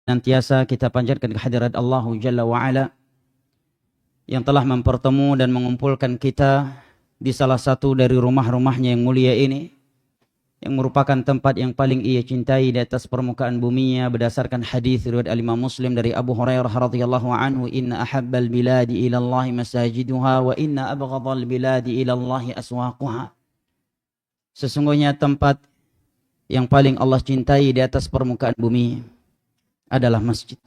Nantiasa kita panjatkan kehadirat Allah Jalla wa'ala yang telah mempertemu dan mengumpulkan kita di salah satu dari rumah-rumahnya yang mulia ini, yang merupakan tempat yang paling ia cintai di atas permukaan buminya berdasarkan hadis riwayat Imam Muslim dari Abu Hurairah radhiyallahu anhu, inna ahabbal biladi ila Allah masajiduha wa inna abghadhal biladi ila Allah aswaquha. Sesungguhnya tempat yang paling Allah cintai di atas permukaan bumi adalah masjid.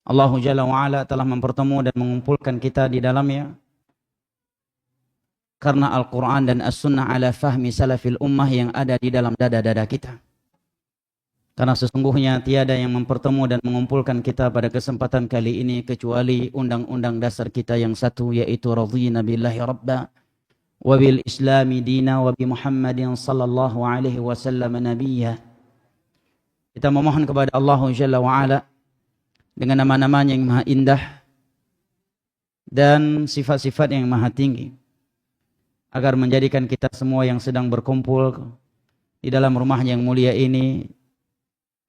Allah Jalla wa'ala telah mempertemukan dan mengumpulkan kita di dalamnya karena Al-Quran dan As-Sunnah ala fahmi salafil ummah yang ada di dalam dada-dada kita. Karena sesungguhnya tiada yang mempertemu dan mengumpulkan kita pada kesempatan kali ini kecuali undang-undang dasar kita yang satu, yaitu radhina billahi rabba wa bil islami dina wa bi Muhammadin sallallahu alaihi wasallam nabiyya. Kita memohon kepada Allah Jalla wa'ala dengan nama-namanya yang maha indah dan sifat-sifat yang maha tinggi, agar menjadikan kita semua yang sedang berkumpul di dalam rumahnya yang mulia ini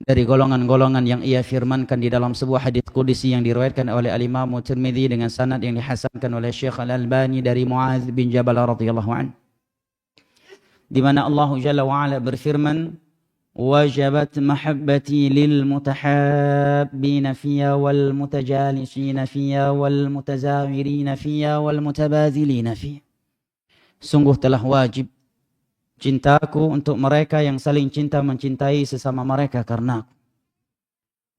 dari golongan-golongan yang ia firmankan di dalam sebuah hadits qudsi yang diriwayatkan oleh Al-Imam Tirmidzi dengan sanad yang dihasankan oleh Syekh Al-Albani dari Muadz bin Jabal radhiyallahu anhu, di mana Allah Jalla wa'ala berfirman, wajabat mahabbati lil mutahabbina fiyya wal mutajalisina fiyya wal mutazawirina fiyya wal mutabazilina fiyya. Sungguh telah wajib cintaku untuk mereka yang saling cinta mencintai sesama mereka karena aku.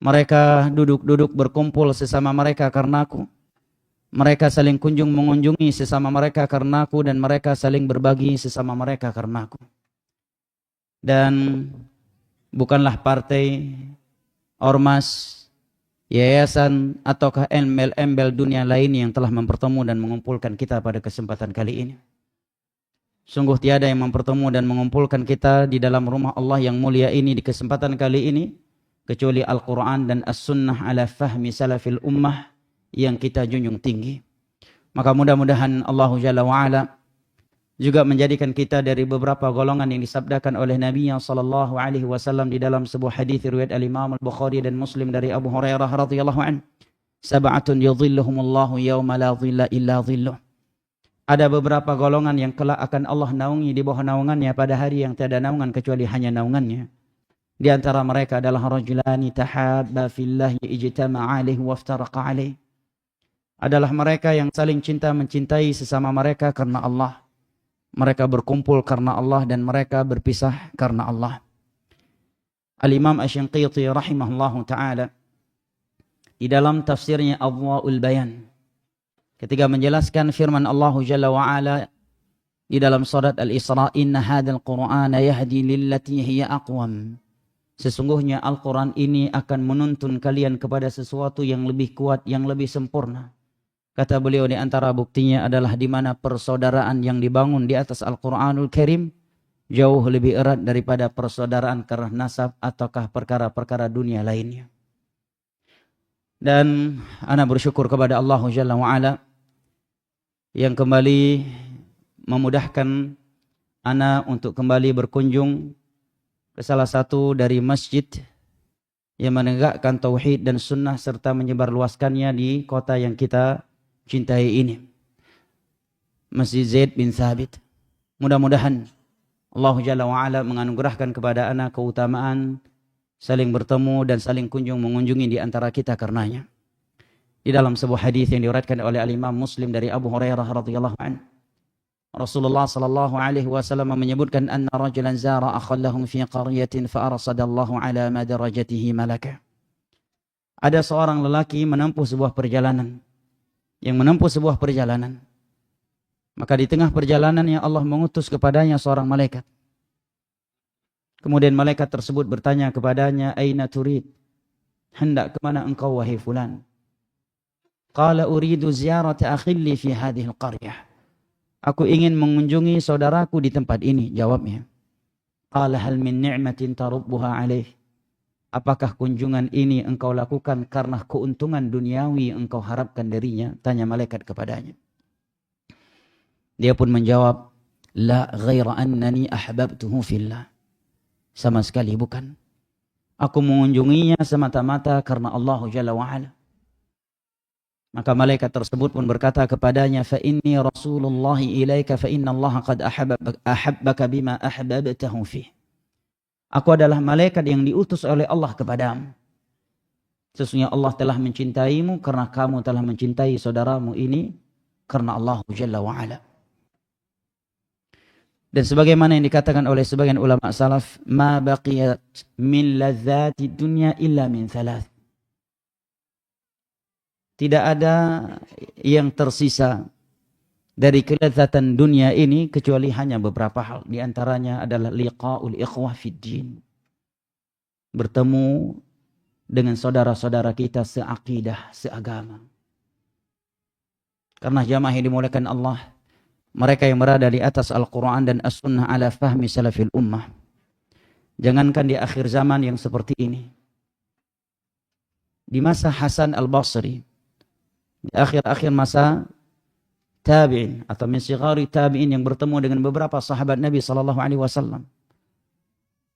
Mereka duduk-duduk berkumpul sesama mereka karena aku. Mereka saling kunjung mengunjungi sesama mereka karena aku, dan mereka saling berbagi sesama mereka karena aku. Dan bukanlah partai, ormas, yayasan, ataukah embel-embel dunia lain yang telah mempertemu dan mengumpulkan kita pada kesempatan kali ini. Sungguh tiada yang mempertemu dan mengumpulkan kita di dalam rumah Allah yang mulia ini di kesempatan kali ini kecuali Al-Quran dan As-Sunnah ala fahmi salafil ummah yang kita junjung tinggi. Maka mudah-mudahan Allah Jalla wa'ala juga menjadikan kita dari beberapa golongan yang disabdakan oleh Nabi sallallahu alaihi wasallam di dalam sebuah hadis riwayat Al-Imam Al-Bukhari dan Muslim dari Abu Hurairah radhiyallahu anhu, sab'atun yudhilluhumullahu yawma la dhilla illa dhilluh. Ada beberapa golongan yang kelak akan Allah naungi di bawah naungannya pada hari yang tiada naungan kecuali hanya naungannya. Di antara mereka adalah rajulani tahabba fillahi ijtama'a alaihi waftaraqa alaihi. Adalah mereka yang saling cinta mencintai sesama mereka karena Allah. Mereka berkumpul karena Allah dan mereka berpisah karena Allah. Al-Imam Asy-Syanqiti rahimahullahu ta'ala di dalam tafsirnya Adwa'ul Bayan, ketika menjelaskan firman Allah Jalla wa'ala di dalam surat Al-Isra, inna hadzal Qur'ana yahdi lillati hiya aqwam. Sesungguhnya Al-Quran ini akan menuntun kalian kepada sesuatu yang lebih kuat, yang lebih sempurna. Kata beliau, di antara buktinya adalah di mana persaudaraan yang dibangun di atas Al-Quranul Karim jauh lebih erat daripada persaudaraan karena nasab ataukah perkara-perkara dunia lainnya. Dan ana bersyukur kepada Allah Jalla wa'ala yang kembali memudahkan ana untuk kembali berkunjung ke salah satu dari masjid yang menegakkan tauhid dan sunnah serta menyebarluaskannya di kota yang kita cintai ini, Masjid Zaid bin Thabit. Mudah-mudahan Allah Jalla wa'ala menganugerahkan kepada ana keutamaan saling bertemu dan saling kunjung mengunjungi di antara kita karenanya. Di dalam sebuah hadis yang diriwayatkan oleh Al-Imam Muslim dari Abu Hurairah radhiyallahu anhu, Rasulullah sallallahu alaihi wasallam menyebutkan anna rajulan zara akhallahum fi qaryatin fa arsadallahu ala madarajatihi malaka. Ada seorang lelaki menempuh sebuah perjalanan, maka di tengah perjalanannya Allah mengutus kepadanya seorang malaikat. Kemudian malaikat tersebut bertanya kepadanya, aina turid? Hendak ke mana engkau wahai fulan? Qala uridu ziyarata akhilli fi hadhihi al-qaryah. Aku ingin mengunjungi saudaraku di tempat ini, jawabnya. Qala hal min ni'matin tarubbuha alaih. Apakah kunjungan ini engkau lakukan karena keuntungan duniawi yang engkau harapkan darinya? Tanya malaikat kepadanya. Dia pun menjawab, la ghaira annani ahbabtuhu fillah. Sama sekali bukan. Aku mengunjunginya semata-mata karena Allah Jalla wa'ala. Maka malaikat tersebut pun berkata kepadanya, fa inni rasulullahi ilaika fa inna Allah qad ahabbaka bima ahbabtahu fih. Aku adalah malaikat yang diutus oleh Allah kepadamu. Sesungguhnya Allah telah mencintaimu karena kamu telah mencintai saudaramu ini karena Allah Jalla wa'ala. Dan sebagaimana yang dikatakan oleh sebagian ulama salaf, ma baqiyat min ladzati dunya illa min thalath. Tidak ada yang tersisa dari kelezatan dunia ini kecuali hanya beberapa hal. Di antaranya adalah liqa'ul ikhwah fid din. Bertemu dengan saudara-saudara kita seakidah, seagama. Karena jamaah yang dimuliakan Allah, mereka yang berada di atas Al-Quran dan As-Sunnah ala fahmi salafil ummah. Jangankan di akhir zaman yang seperti ini. Di masa Hasan Al-Basri, di akhir-akhir masa tabi'in atau min sighari tabi'in yang bertemu dengan beberapa sahabat Nabi SAW.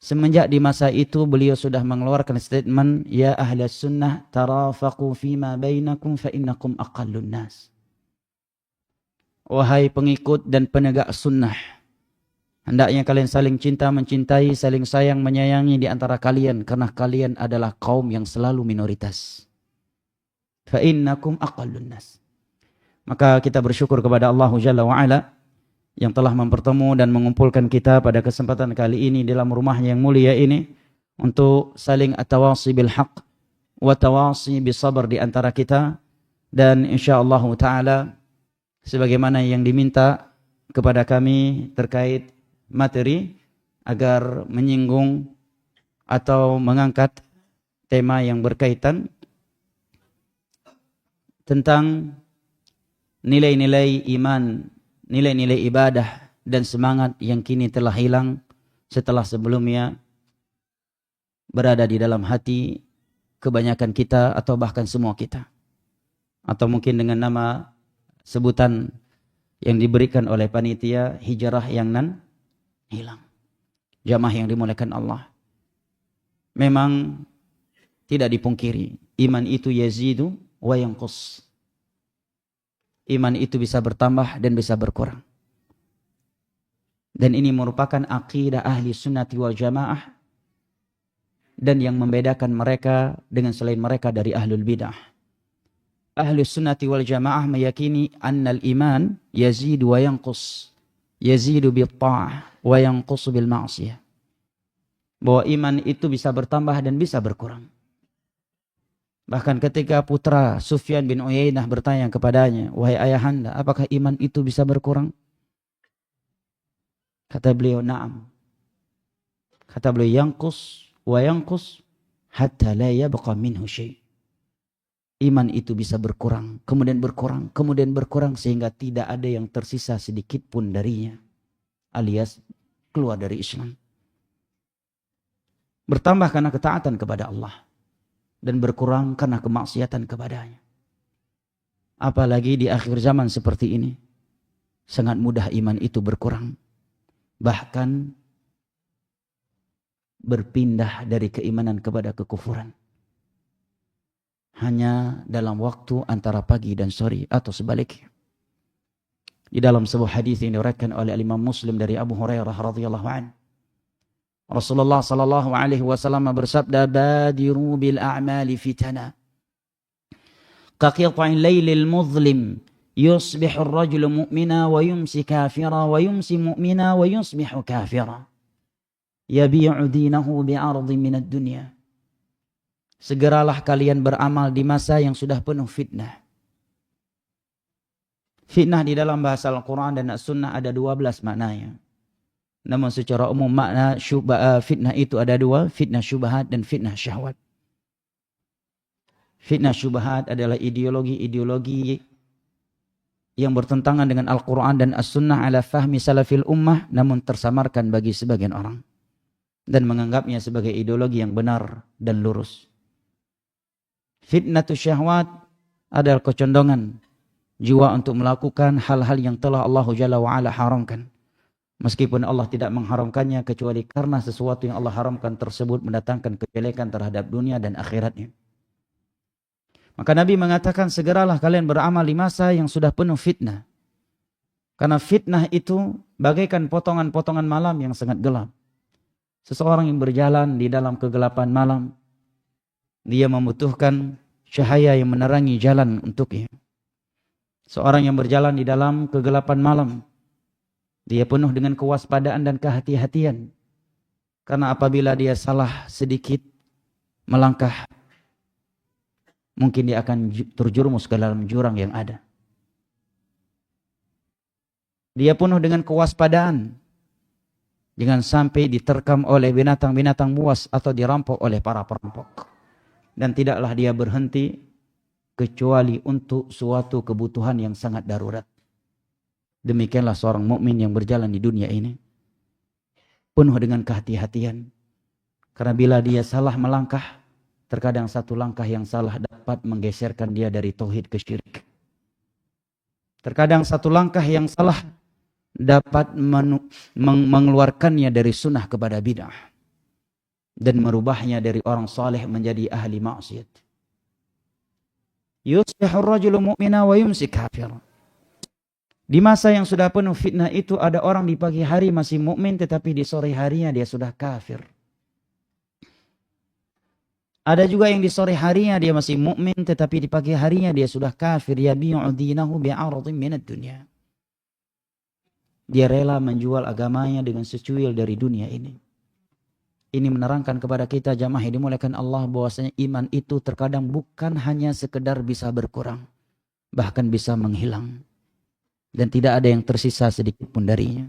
Semenjak di masa itu beliau sudah mengeluarkan statement, ya ahlas sunnah tarafaqu fima bainakum fa innakum aqallun nas. Wahai pengikut dan penegak sunnah, hendaknya kalian saling cinta mencintai, saling sayang menyayangi di antara kalian karena kalian adalah kaum yang selalu minoritas. Fa innakum aqallun nas. Maka kita bersyukur kepada Allah Jalla wa'ala yang telah mempertemu dan mengumpulkan kita pada kesempatan kali ini dalam rumahnya yang mulia ini untuk saling at-tawasi bil haq wa tawasi bis sabr di antara kita. Dan insyaallah taala sebagaimana yang diminta kepada kami terkait materi agar menyinggung atau mengangkat tema yang berkaitan tentang nilai-nilai iman, nilai-nilai ibadah dan semangat yang kini telah hilang setelah sebelumnya berada di dalam hati kebanyakan kita atau bahkan semua kita. Atau mungkin dengan nama sebutan yang diberikan oleh panitia, hijrah yang hilang. Jamaah yang dimuliakan Allah. Memang tidak dipungkiri, iman itu yazidu wa yanqus. Iman itu bisa bertambah dan bisa berkurang. Dan ini merupakan akidah ahli sunnati wal jamaah dan yang membedakan mereka dengan selain mereka dari ahlul bidah. Ahli sunnati wal jamaah meyakini annal iman yazidu wa yanqus. Yazidu bil ta'ah wa yanqusu bil ma'siyah. Bahwa iman itu bisa bertambah dan bisa berkurang. Bahkan ketika putra Sufyan bin Uyainah bertanya kepadanya, wahai ayahanda, apakah iman itu bisa berkurang? Kata beliau, na'am. Kata beliau, yanqus wa yanqus hatta la yabqa minhu syai'. Iman itu bisa berkurang, kemudian berkurang sehingga tidak ada yang tersisa sedikit pun darinya. Alias keluar dari Islam. Bertambah karena ketaatan kepada Allah. Dan berkurang karena kemaksiatan kepadanya. Apalagi di akhir zaman seperti ini. Sangat mudah iman itu berkurang. Bahkan berpindah dari keimanan kepada kekufuran. Hanya dalam waktu antara pagi dan sore atau sebaliknya. Di dalam sebuah hadis yang diriwayatkan oleh Imam Muslim dari Abu Hurairah radhiyallahu anhu. Rasulullah sallallahu alaihi wasallam bersabda, badiru bil a'mali fitana kaqita'il lailil muzlim yusbihu ar-rajulu mu'mina wa yumsi kafira wa yumsi mu'mina wa yusbihu kafira yabi'u dinahu bi'ardin minad dunya. Segeralah kalian beramal di masa yang sudah penuh fitnah. Fitnah di dalam bahasa Al-Quran dan As-Sunnah ada 12 maknanya. Namun secara umum makna fitnah itu ada dua, fitnah syubhat dan fitnah syahwat. Fitnah syubhat adalah ideologi-ideologi yang bertentangan dengan Al-Quran dan As-Sunnah ala fahmi salafil ummah, namun tersamarkan bagi sebagian orang. Dan menganggapnya sebagai ideologi yang benar dan lurus. Fitnah syahwat adalah kecondongan jiwa untuk melakukan hal-hal yang telah Allah Jalla wa'ala haramkan. Meskipun Allah tidak mengharamkannya kecuali karena sesuatu yang Allah haramkan tersebut mendatangkan kejelekan terhadap dunia dan akhiratnya. Maka Nabi mengatakan, segeralah kalian beramal di masa yang sudah penuh fitnah. Karena fitnah itu bagaikan potongan-potongan malam yang sangat gelap. Seseorang yang berjalan di dalam kegelapan malam, dia membutuhkan cahaya yang menerangi jalan untuknya. Seorang yang berjalan di dalam kegelapan malam, dia penuh dengan kewaspadaan dan kehati-hatian. Karena apabila dia salah sedikit melangkah, mungkin dia akan terjerumus ke dalam jurang yang ada. Dia penuh dengan kewaspadaan. Jangan sampai diterkam oleh binatang-binatang buas atau dirampok oleh para perampok. Dan tidaklah dia berhenti kecuali untuk suatu kebutuhan yang sangat darurat. Demikianlah seorang mukmin yang berjalan di dunia ini. Penuh dengan kehati-hatian. Karena bila dia salah melangkah, terkadang satu langkah yang salah dapat menggeserkan dia dari tauhid ke syirik. Terkadang satu langkah yang salah dapat mengeluarkannya dari sunnah kepada bid'ah dan merubahnya dari orang saleh menjadi ahli maksiat. Yusbihur rajulu mu'mina wa yumsi kafir. Di masa yang sudah penuh fitnah itu ada orang di pagi hari masih mukmin tetapi di sore harinya dia sudah kafir. Ada juga yang di sore harinya dia masih mukmin tetapi di pagi harinya dia sudah kafir. Yabi'u dinahu bi'aradhin minad dunya. Dia rela menjual agamanya dengan secuil dari dunia ini. Ini menerangkan kepada kita jamaah yang dimuliakan Allah bahwasanya iman itu terkadang bukan hanya sekedar bisa berkurang, bahkan bisa menghilang. Dan tidak ada yang tersisa sedikit pun darinya.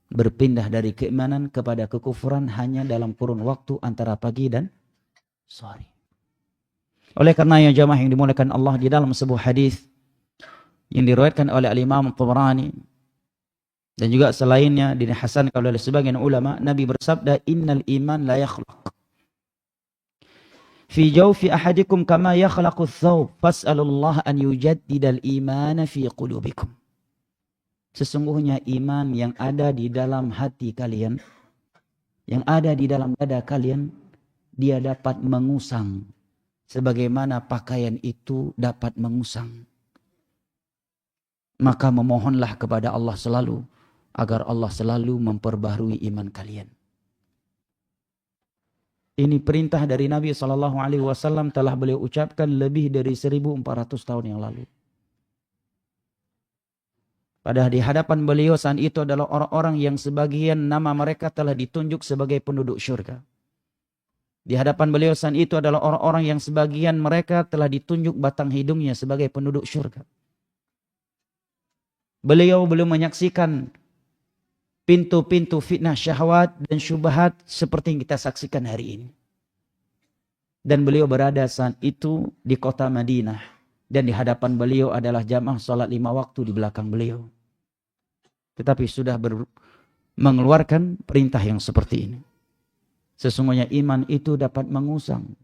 Berpindah dari keimanan kepada kekufuran hanya dalam kurun waktu antara pagi dan sore. Oleh karenanya jamaah yang dimuliakan Allah, di dalam sebuah hadis yang diriwayatkan oleh Al-Imam Tabrani dan juga selainnya dihasankan oleh sebagian ulama, Nabi bersabda, innal iman la yakhlaq fi jawfi ahadikum kama yakhlaqu ath-thawb fas'alullah an yujaddidal imana fi qulubikum. Sesungguhnya iman yang ada di dalam hati kalian, yang ada di dalam dada kalian, dia dapat mengusang sebagaimana pakaian itu dapat mengusang. Maka memohonlah kepada Allah selalu agar Allah selalu memperbaharui iman kalian. Ini perintah dari Nabi SAW telah beliau ucapkan lebih dari 1400 tahun yang lalu. Padahal di hadapan beliau saat itu adalah orang-orang yang sebagian nama mereka telah ditunjuk sebagai penduduk syurga. Di hadapan beliau saat itu adalah orang-orang yang sebagian mereka telah ditunjuk batang hidungnya sebagai penduduk syurga. Beliau belum menyaksikan pintu-pintu fitnah syahwat dan syubhat seperti yang kita saksikan hari ini. Dan beliau berada saat itu di kota Madinah. Dan di hadapan beliau adalah jamaah salat 5 waktu di belakang beliau. Tetapi sudah mengeluarkan perintah yang seperti ini. Sesungguhnya iman itu dapat mengusang.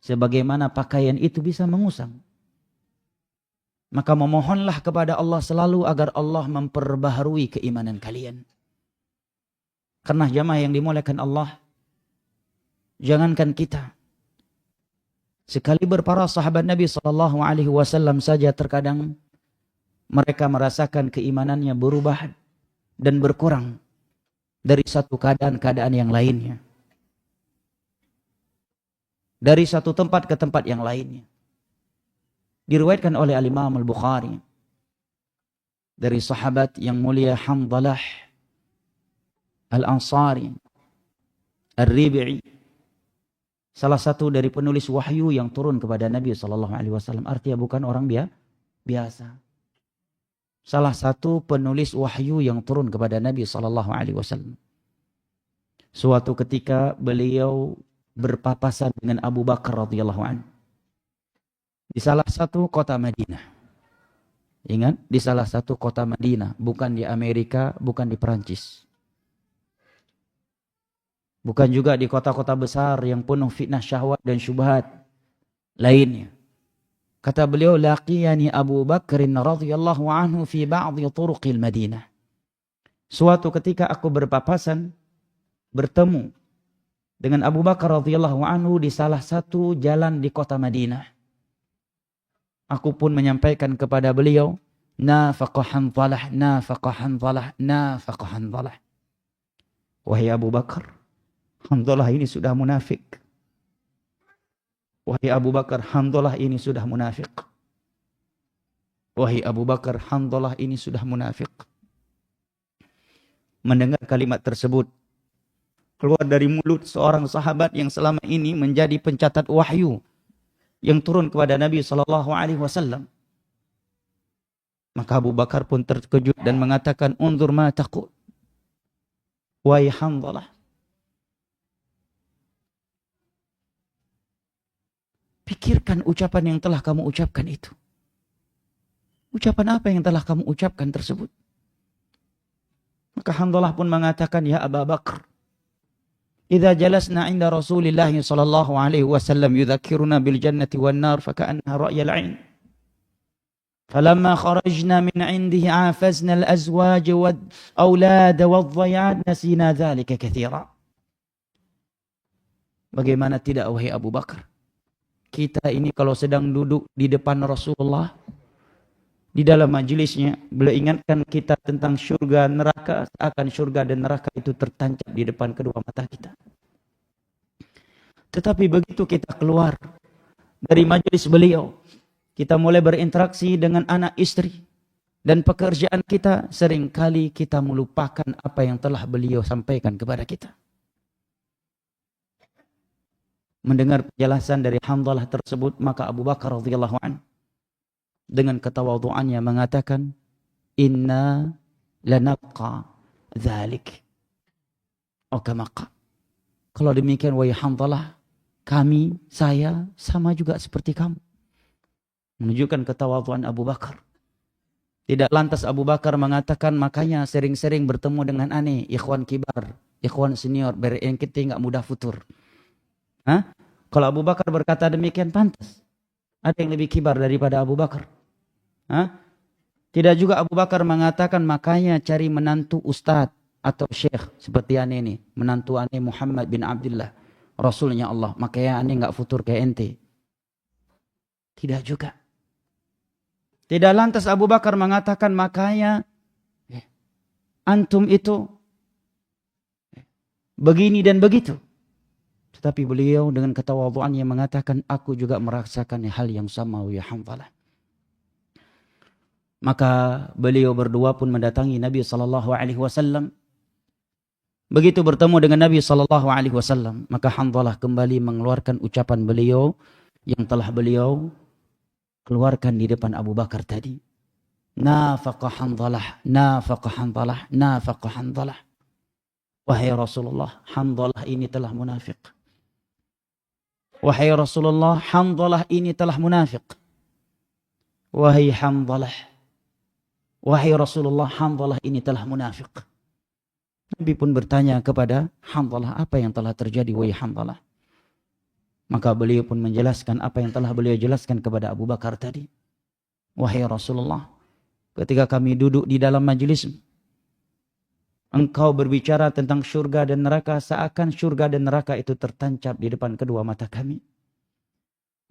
Sebagaimana pakaian itu bisa mengusang. Maka memohonlah kepada Allah selalu agar Allah memperbaharui keimanan kalian. Karena jamaah yang dimuliakan Allah, jangankan kita, sekali para sahabat Nabi SAW saja terkadang mereka merasakan keimanannya berubah dan berkurang dari satu keadaan yang lainnya. Dari satu tempat ke tempat yang lainnya. Diriwayatkan oleh Al-Imam Al-Bukhari dari sahabat yang mulia Hamdalah Al-Ansari Ar-Ribi'i, salah satu dari penulis wahyu yang turun kepada Nabi SAW. Artinya bukan orang biasa. Salah satu penulis wahyu yang turun kepada Nabi SAW. Suatu ketika beliau berpapasan dengan Abu Bakar radhiyallahu anhu di salah satu kota Madinah. Ingat, di salah satu kota Madinah, bukan di Amerika, bukan di Perancis. Bukan juga di kota-kota besar yang penuh fitnah syahwat dan syubhat lainnya. Kata beliau, laqiyani Abu Bakr radhiyallahu anhu fi ba'dhi turuqil Madinah. Suatu ketika aku berpapasan, bertemu dengan Abu Bakar radhiyallahu anhu di salah satu jalan di kota Madinah. Aku pun menyampaikan kepada beliau, nafaqa Hanzalah, nafaqa Hanzalah, nafaqa Hanzalah. Wahai Abu Bakar, Hanzalah ini sudah munafik. Wahai Abu Bakar, Hanzalah ini sudah munafik. Wahai Abu Bakar, Hanzalah ini sudah munafik. Mendengar kalimat tersebut keluar dari mulut seorang sahabat yang selama ini menjadi pencatat wahyu yang turun kepada Nabi SAW. Maka Abu Bakar pun terkejut dan mengatakan, unzur ma taqul. Wahai Hanzalah, pikirkan ucapan yang telah kamu ucapkan itu. Ucapan apa yang telah kamu ucapkan tersebut? Maka Hanzalah pun mengatakan, ya Abu Bakar, idza jalasna 'inda Rasulillah sallallahu alaihi wasallam yudzakkiruna bil jannati wan nar faka'annaha ra'yal 'ain. Falamma kharajna min 'indihi 'afazna al azwaj wal aulad wal dhayat nasina dzalika katsira. Bagaimana tidak wahai Abu Bakar? Kita ini kalau sedang duduk di depan Rasulullah, di dalam majelisnya, beliau ingatkan kita tentang surga neraka, seakan surga dan neraka itu tertancap di depan kedua mata kita. Tetapi begitu kita keluar dari majelis beliau, kita mulai berinteraksi dengan anak istri dan pekerjaan kita, seringkali kita melupakan apa yang telah beliau sampaikan kepada kita. Mendengar penjelasan dari Hanzalah tersebut, maka Abu Bakar radhiyallahu anhu dengan ketawadhuannya mengatakan, inna lanabqa dzalik. Kalau demikian wahai Hanzalah, kami, saya sama juga seperti kamu. Menunjukkan ketawadhuan Abu Bakar. Tidak lantas Abu Bakar mengatakan, makanya sering-sering bertemu dengan aneh, ikhwan kibar, ikhwan senior, yang kita enggak mudah futur. Hah? Kalau Abu Bakar berkata demikian, pantas. Ada yang lebih kibar daripada Abu Bakar. Hah? Tidak juga Abu Bakar mengatakan, makanya cari menantu ustadz atau syekh seperti aneh ini. Menantu aneh Muhammad bin Abdullah, Rasulnya Allah. Makanya aneh enggak futur kayak ente. Tidak juga. Tidak lantas Abu Bakar mengatakan, makanya antum itu begini dan begitu. Tetapi beliau dengan ketawadhuannya mengatakan, aku juga merasakan hal yang sama ya Hanzalah. Maka beliau berdua pun mendatangi Nabi SAW. Begitu bertemu dengan Nabi SAW, maka Hanzalah kembali mengeluarkan ucapan beliau yang telah beliau keluarkan di depan Abu Bakar tadi. Nafaqa Hanzalah, nafaqa Hanzalah, nafaqa Hanzalah. Wahai Rasulullah, Hanzalah ini telah munafik. Wahai Rasulullah, Hanzalah ini telah munafik. Wahai Hanzalah, wahai Rasulullah, Hanzalah ini telah munafik. Nabi pun bertanya kepada Hanzalah, apa yang telah terjadi wahai Hanzalah? Maka beliau pun menjelaskan apa yang telah beliau jelaskan kepada Abu Bakar tadi. Wahai Rasulullah, ketika kami duduk di dalam majelis, engkau berbicara tentang syurga dan neraka, seakan syurga dan neraka itu tertancap di depan kedua mata kami.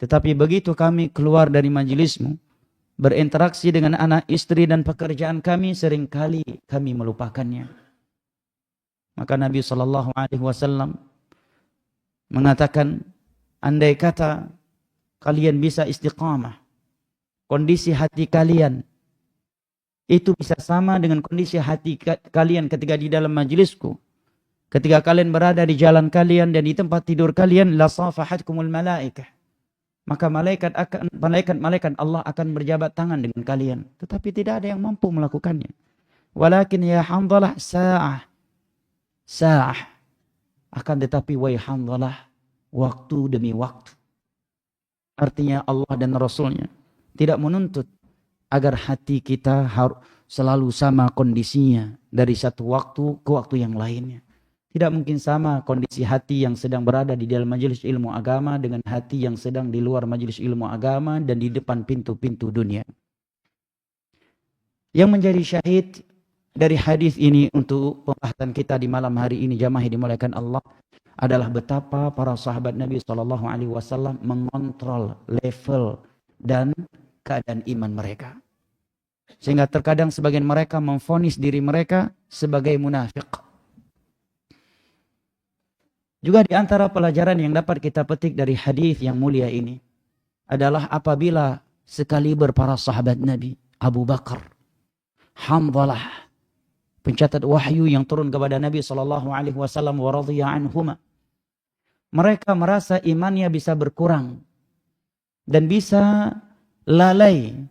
Tetapi begitu kami keluar dari majelismu, berinteraksi dengan anak istri dan pekerjaan kami, seringkali kami melupakannya. Maka Nabi SAW mengatakan, andai kata kalian bisa istiqamah, kondisi hati kalian itu bisa sama dengan kondisi hati kalian ketika di dalam majelisku. Ketika kalian berada di jalan kalian dan di tempat tidur kalian, la safahatkumul malaikah. Maka malaikat Allah akan berjabat tangan dengan kalian. Tetapi tidak ada yang mampu melakukannya. Walakin ya Hanzalah sa'ah. Akan tetapi wahai Hanzalah, waktu demi waktu. Artinya Allah dan Rasulnya tidak menuntut agar hati kita harus selalu sama kondisinya dari satu waktu ke waktu yang lainnya. Tidak mungkin sama kondisi hati yang sedang berada di dalam majelis ilmu agama dengan hati yang sedang di luar majelis ilmu agama dan di depan pintu-pintu dunia. Yang menjadi syahid dari hadis ini untuk pembahasan kita di malam hari ini, jamaah yang dimuliakan Allah, adalah betapa para sahabat Nabi SAW mengontrol level dan keadaan iman mereka. Sehingga terkadang sebagian mereka memvonis diri mereka sebagai munafik. Juga di antara pelajaran yang dapat kita petik dari hadis yang mulia ini adalah apabila sekaliber para sahabat Nabi, Abu Bakar, Hamzalah, pencatat wahyu yang turun kepada Nabi SAW wa radhiya anhuma, mereka merasa imannya bisa berkurang dan bisa lalai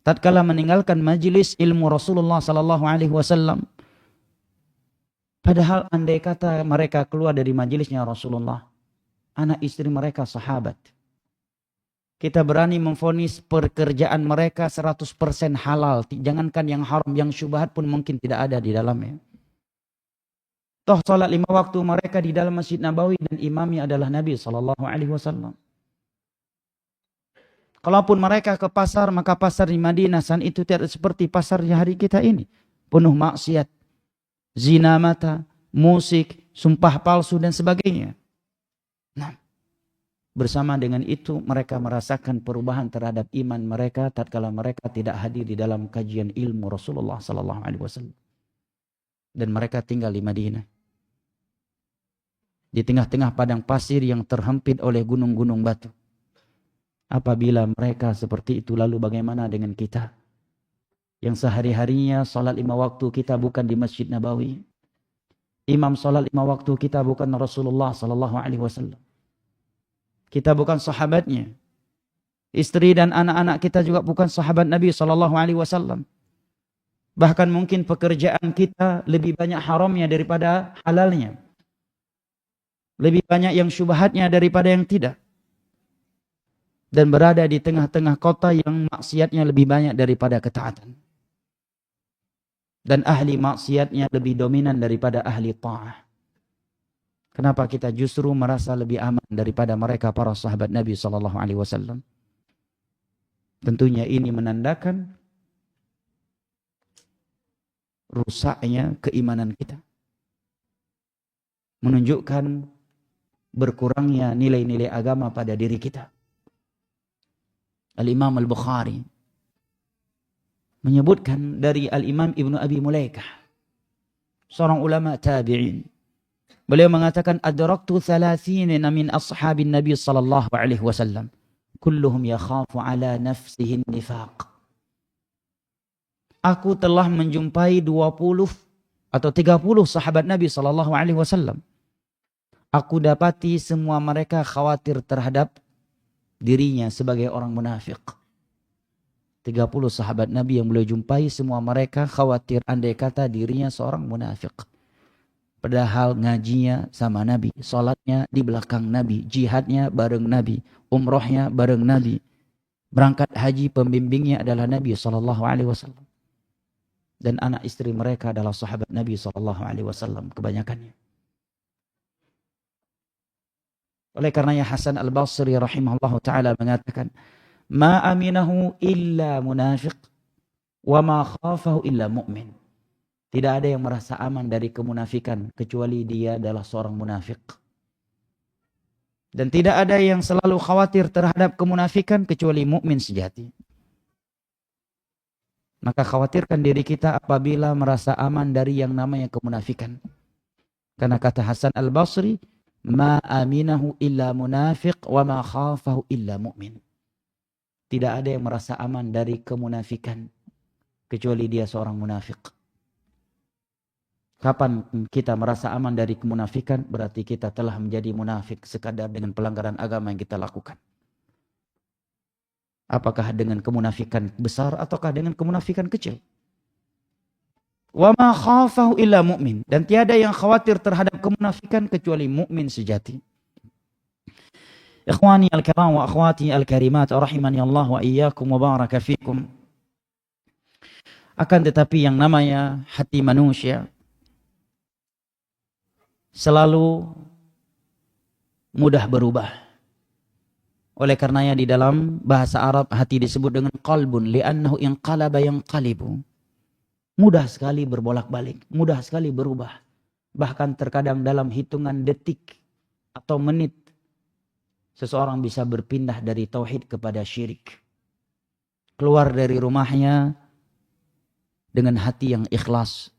tatkala meninggalkan majelis ilmu Rasulullah SAW. Padahal andai kata mereka keluar dari majelisnya Rasulullah, anak istri mereka sahabat, kita berani memvonis pekerjaan mereka 100% halal. Jangankan yang haram, yang syubhat pun mungkin tidak ada di dalamnya. Toh salat 5 waktu mereka di dalam Masjid Nabawi dan imamnya adalah Nabi SAW. Kalaupun mereka ke pasar, maka pasar di Madinah saat itu tidak seperti pasar di hari kita ini. Penuh maksiat, zina mata, musik, sumpah palsu dan sebagainya. Nah, bersama dengan itu mereka merasakan perubahan terhadap iman mereka tatkala mereka tidak hadir di dalam kajian ilmu Rasulullah SAW. Dan mereka tinggal di Madinah, di tengah-tengah padang pasir yang terhempit oleh gunung-gunung batu. Apabila mereka seperti itu, lalu bagaimana dengan kita yang sehari-harinya salat 5 waktu kita bukan di Masjid Nabawi, imam salat 5 waktu kita bukan Rasulullah SAW, kita bukan sahabatnya, istri dan anak-anak kita juga bukan sahabat Nabi SAW. Bahkan mungkin pekerjaan kita lebih banyak haramnya daripada halalnya, lebih banyak yang syubhatnya daripada yang tidak, dan berada di tengah-tengah kota yang maksiatnya lebih banyak daripada ketaatan, dan ahli maksiatnya lebih dominan daripada ahli ta'ah. Kenapa kita justru merasa lebih aman daripada mereka para sahabat Nabi SAW? Tentunya ini menandakan rusaknya keimanan kita, menunjukkan berkurangnya nilai-nilai agama pada diri kita. Al-Imam Al-Bukhari menyebutkan dari Al-Imam Ibnu Abi Mulaikah, seorang ulama tabi'in. Beliau mengatakan, adraktu 30 min ashabin Nabi sallallahu alaihi wasallam, kulluhum yakhafu ala nafsihi nifaq. Aku telah menjumpai 20 atau 30 sahabat Nabi sallallahu alaihi wasallam. Aku dapati semua mereka khawatir terhadap dirinya sebagai orang munafik. 30 sahabat Nabi yang beliau jumpai, semua mereka khawatir andai kata dirinya seorang munafik. Padahal ngajinya sama Nabi, sholatnya di belakang Nabi, jihadnya bareng Nabi, umrohnya bareng Nabi, berangkat haji pembimbingnya adalah Nabi SAW. Dan anak istri mereka adalah sahabat Nabi SAW kebanyakannya. Oleh karenanya Hasan Al-Basri rahimahullah ta'ala mengatakan, ma aminahu illa munafiq wa ma khafahu illa mu'min. Tidak ada yang merasa aman dari kemunafikan kecuali dia adalah seorang munafik. Dan tidak ada yang selalu khawatir terhadap kemunafikan kecuali mukmin sejati. Maka khawatirkan diri kita apabila merasa aman dari yang namanya kemunafikan. Karena kata Hasan Al-Basri, ma aminahu illa munafiq wa ma khafahu illa mu'min. Tidak ada yang merasa aman dari kemunafikan kecuali dia seorang munafik. Kapan kita merasa aman dari kemunafikan? Berarti kita telah menjadi munafik sekadar dengan pelanggaran agama yang kita lakukan. Apakah dengan kemunafikan besar ataukah dengan kemunafikan kecil? Wa ma khafahu illa mu'min. Dan tiada yang khawatir terhadap kemunafikan kecuali mukmin sejati. Ikhwani al-kiram wa akhwati al-karimat, rahimani Allah wa iyyakum wa baraka fikum. Akan tetapi yang namanya hati manusia selalu mudah berubah. Oleh karenanya di dalam bahasa Arab hati disebut dengan qalbun li'annahu inqalaba yanqalibu. Mudah sekali berbolak-balik, mudah sekali berubah. Bahkan terkadang dalam hitungan detik atau menit seseorang bisa berpindah dari tauhid kepada syirik. Keluar dari rumahnya dengan hati yang ikhlas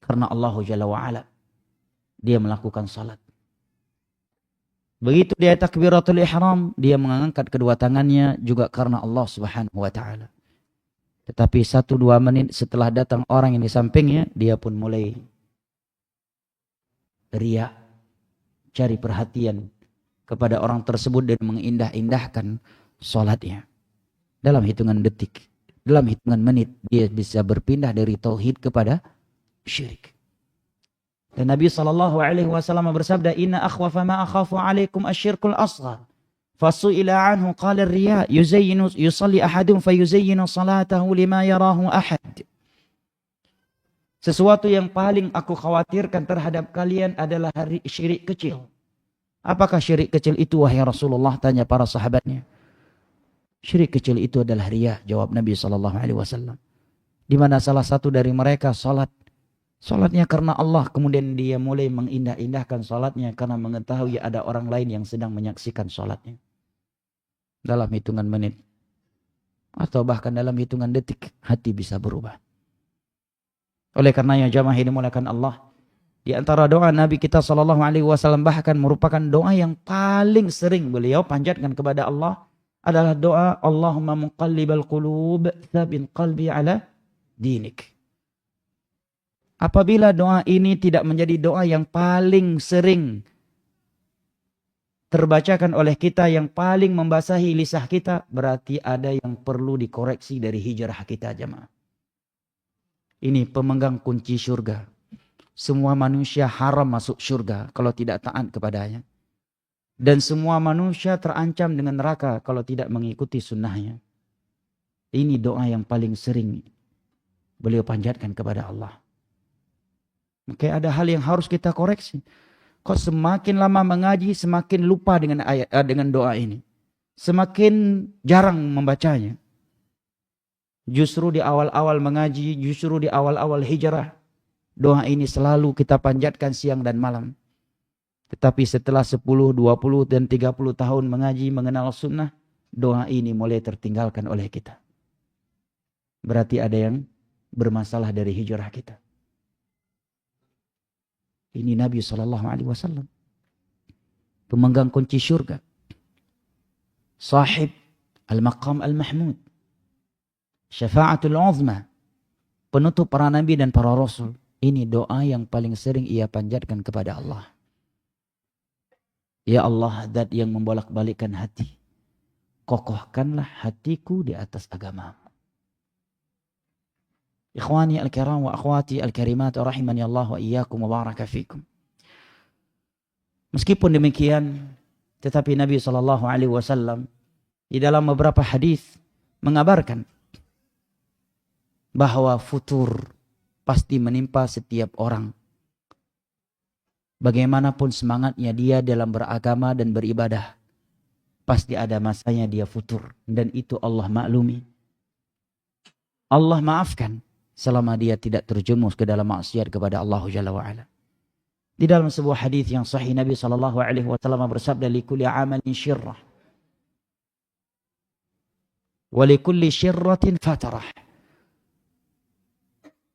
karena Allah Jalla wa'ala. Dia melakukan salat. Begitu dia takbiratul ihram, dia mengangkat kedua tangannya juga karena Allah Subhanahu wa taala. Tetapi 1-2 menit setelah datang orang yang di sampingnya, dia pun mulai riya, cari perhatian kepada orang tersebut dan mengindah-indahkan salatnya. Dalam hitungan detik, dalam hitungan menit, dia bisa berpindah dari tauhid kepada syirik. Dan Nabi SAW bersabda, Inna akhwafa ma akhafu alaikum asyirkul asghar. Fasu'ila anhu qala riya yusalli ahadum fayuzayyinu salatahu lima yarahu ahad. Sesuatu yang paling aku khawatirkan terhadap kalian adalah syirik kecil. Apakah syirik kecil itu wahai Rasulullah? Tanya para sahabatnya. Syirik kecil itu adalah riya, jawab Nabi SAW. Di mana salah satu dari mereka salatnya karena Allah, kemudian dia mulai mengindah-indahkan salatnya karena mengetahui ada orang lain yang sedang menyaksikan salatnya. Dalam hitungan menit atau bahkan dalam hitungan detik, hati bisa berubah. Oleh karenanya jamaah ini dimuliakan Allah, di antara doa Nabi kita SAW bahkan merupakan doa yang paling sering beliau panjatkan kepada Allah adalah doa Allahumma muqallibal qulub tsabit qalbi ala dinik. Apabila doa ini tidak menjadi doa yang paling sering terbacakan oleh kita, yang paling membasahi lisan kita, berarti ada yang perlu dikoreksi dari hijrah kita jemaah. Ini pemegang kunci surga. Semua manusia haram masuk surga kalau tidak taat kepadanya. Dan semua manusia terancam dengan neraka kalau tidak mengikuti sunnahnya. Ini doa yang paling sering beliau panjatkan kepada Allah. Maka ada hal yang harus kita koreksi. Kok semakin lama mengaji semakin lupa dengan dengan doa ini. Semakin jarang membacanya. Justru di awal-awal mengaji, justru di awal-awal hijrah, doa ini selalu kita panjatkan siang dan malam. Tetapi setelah 10, 20 dan 30 tahun mengaji, mengenal sunnah, doa ini mulai tertinggalkan oleh kita. Berarti ada yang bermasalah dari hijrah kita. Ini Nabi SAW, pemegang kunci syurga, sahib al-maqam al-mahmud, syafa'atul uzma, penutup para nabi dan para rasul. Ini doa yang paling sering ia panjatkan kepada Allah. Ya Allah, zat yang membolak-balikkan hati, kokohkanlah hatiku di atas agama. Ikhwani al-kiram wa akhwati al-karimat rahimani Allah wa iyyakum wa baraka fikum. Meskipun demikian, tetapi Nabi SAW di dalam beberapa hadis mengabarkan bahwa futur pasti menimpa setiap orang. Bagaimanapun semangatnya dia dalam beragama dan beribadah, pasti ada masanya dia futur. Dan itu Allah maklumi. Allah maafkan selama dia tidak terjerumus ke dalam maksiat kepada Allah Jalla wa'ala. Di dalam sebuah hadis yang sahih Nabi SAW bersabda, likulli amalin syirrah wa likulli syirratin fatarah.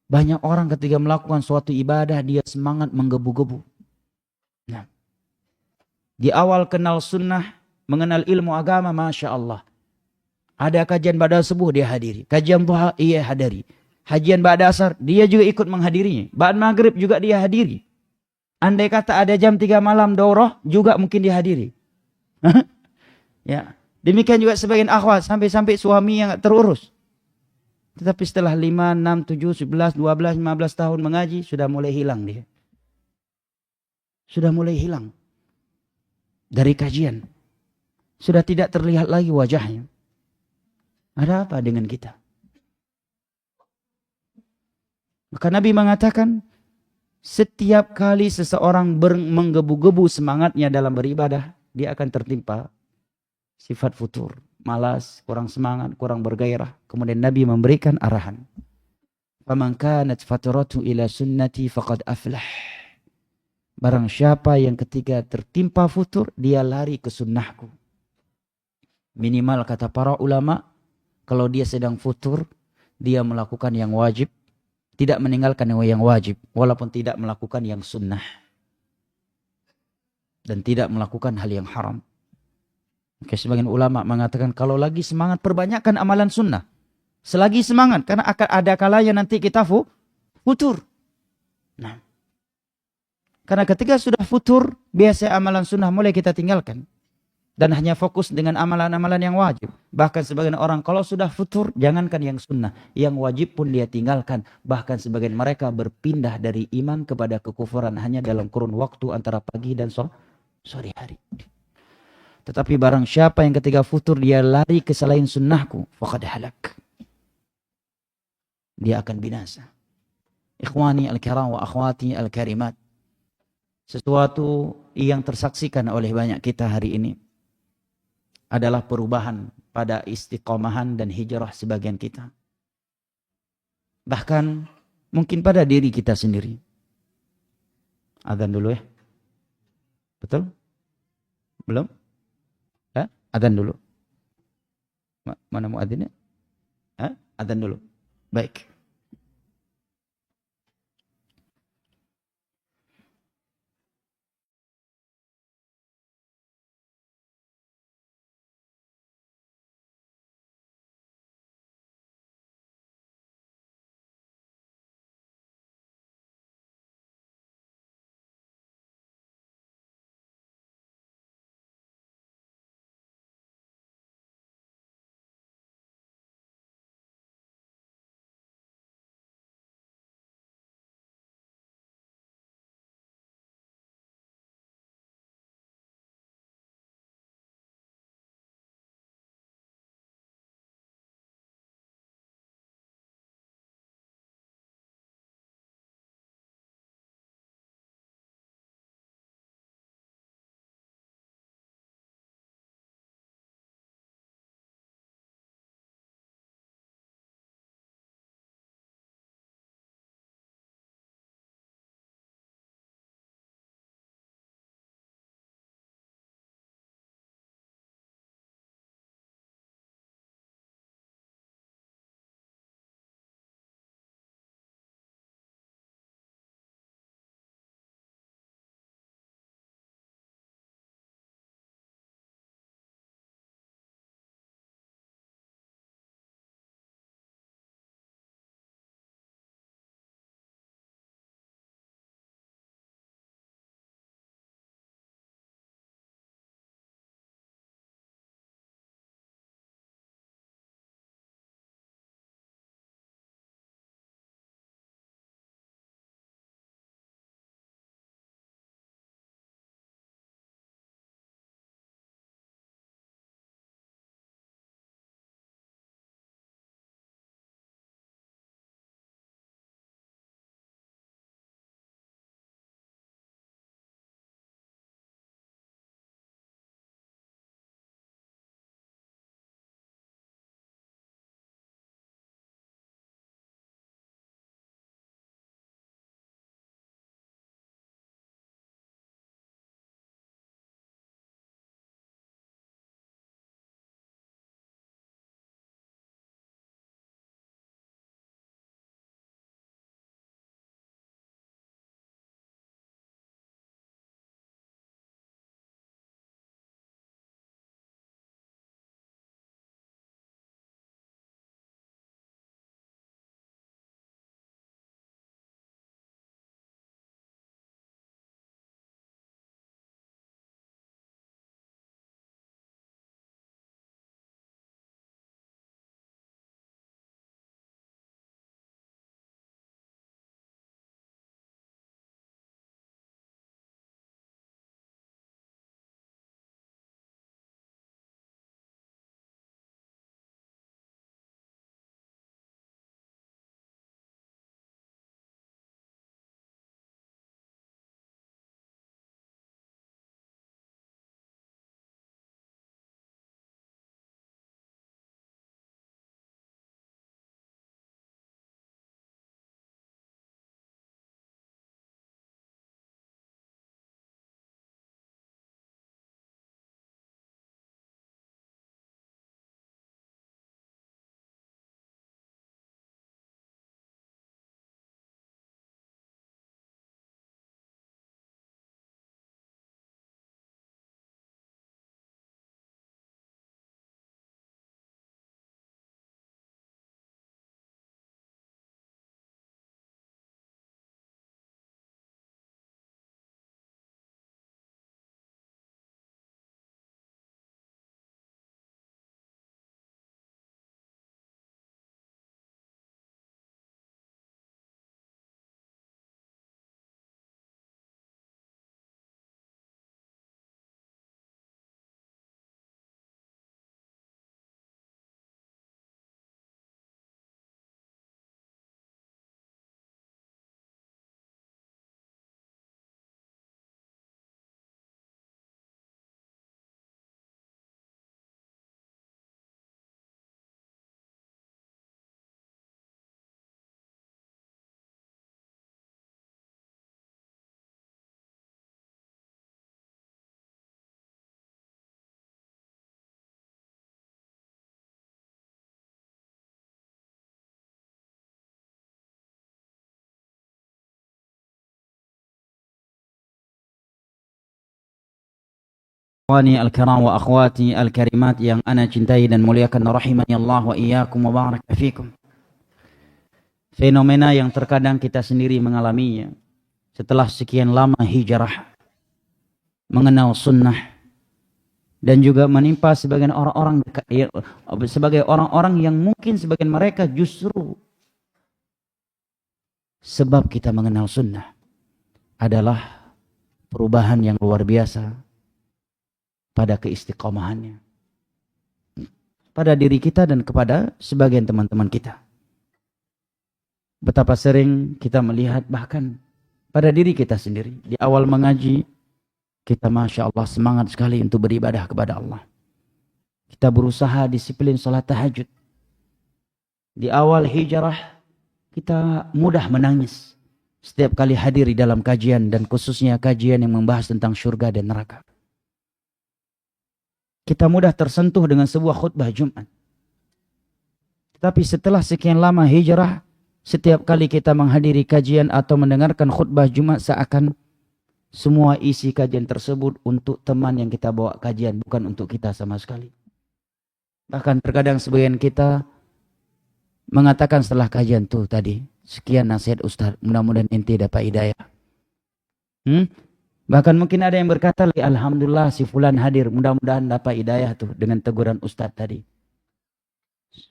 Banyak orang ketika melakukan suatu ibadah dia semangat menggebu-gebu. Nah, di awal kenal sunnah, mengenal ilmu agama, Masya Allah. Ada kajian pada subuh dia hadiri, kajian duha ia hadiri, kajian ba'da asar, dia juga ikut menghadirinya. Ba'da maghrib juga dia hadiri. Andai kata ada jam 3 malam daurah, juga mungkin dihadiri. Ya. Demikian juga sebagian akhwat, sampai-sampai suami yang terurus. Tetapi setelah 5, 6, 7, 11, 12, 15 tahun mengaji, sudah mulai hilang dia. Sudah mulai hilang dari kajian. Sudah tidak terlihat lagi wajahnya. Ada apa dengan kita? Maka Nabi mengatakan, Setiap kali seseorang menggebu-gebu semangatnya dalam beribadah, dia akan tertimpa sifat futur, malas, kurang semangat, kurang bergairah. Kemudian Nabi memberikan arahan. Faman kanat fatratu ila sunnati faqad aflah. Barang siapa yang ketika tertimpa futur, dia lari ke sunnahku. Minimal kata para ulama, kalau dia sedang futur, dia melakukan yang wajib, tidak meninggalkan yang wajib, walaupun tidak melakukan yang sunnah. Dan tidak melakukan hal yang haram. Oke, sebagian ulama mengatakan kalau lagi semangat perbanyakkan amalan sunnah. Selagi semangat, karena akan ada kalanya nanti kita futur. Nah, karena ketika sudah futur, biasa amalan sunnah mulai kita tinggalkan. Dan hanya fokus dengan amalan-amalan yang wajib. Bahkan sebagian orang kalau sudah futur, jangankan yang sunnah. Yang wajib pun dia tinggalkan. Bahkan sebagian mereka berpindah dari iman kepada kekufuran hanya dalam kurun waktu antara pagi dan sore hari. Tetapi barang siapa yang ketika futur dia lari ke selain sunnahku, faqad halak. Dia akan binasa. Ikhwani al-kiram wa akhwati al-karimat. Sesuatu yang tersaksikan oleh banyak kita hari ini adalah perubahan pada istiqomahan dan hijrah sebagian kita. Bahkan mungkin pada diri kita sendiri. Adzan dulu ya. Betul? Belum? Ya? Adzan dulu. Mana muadzinnya? Adzan dulu. Baik. Ikhwani al-kiram wa akhwati al-karimat yang ana cintai dan muliakan rahimani Allah wa iyyakum wa baraka fikum. Fenomena yang terkadang kita sendiri mengalaminya setelah sekian lama hijrah, mengenal sunnah, dan juga menimpa sebagian orang-orang sebagai orang-orang yang mungkin sebagian mereka justru sebab kita mengenal sunnah adalah perubahan yang luar biasa pada keistiqomahannya, pada diri kita dan kepada sebagian teman-teman kita. Betapa sering kita melihat bahkan pada diri kita sendiri. Di awal mengaji, kita Masya Allah semangat sekali untuk beribadah kepada Allah. Kita berusaha disiplin salat tahajud. Di awal hijrah, kita mudah menangis setiap kali hadir di dalam kajian, dan khususnya kajian yang membahas tentang surga dan neraka. Kita mudah tersentuh dengan sebuah khutbah Jumat. Tetapi setelah sekian lama hijrah, setiap kali kita menghadiri kajian atau mendengarkan khutbah Jumat, seakan semua isi kajian tersebut untuk teman yang kita bawa kajian, bukan untuk kita sama sekali. Bahkan terkadang sebagian kita mengatakan setelah kajian tuh tadi, sekian nasihat Ustaz, mudah-mudahan ente dapat hidayah. Bahkan mungkin ada yang berkata, alhamdulillah si fulan hadir, mudah-mudahan dapat hidayah tuh dengan teguran Ustaz tadi.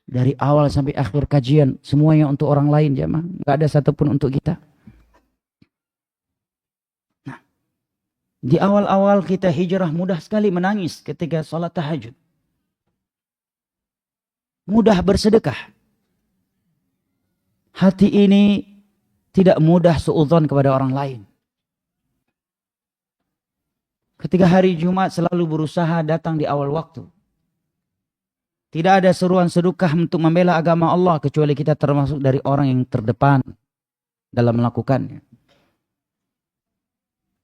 Dari awal sampai akhir kajian, semuanya untuk orang lain jemaah, enggak ada satupun untuk kita. Nah, di awal-awal kita hijrah mudah sekali menangis ketika salat tahajud. Mudah bersedekah. Hati ini tidak mudah suudzon kepada orang lain. Ketika hari Jumat selalu berusaha datang di awal waktu. Tidak ada seruan sedekah untuk membela agama Allah kecuali kita termasuk dari orang yang terdepan dalam melakukannya.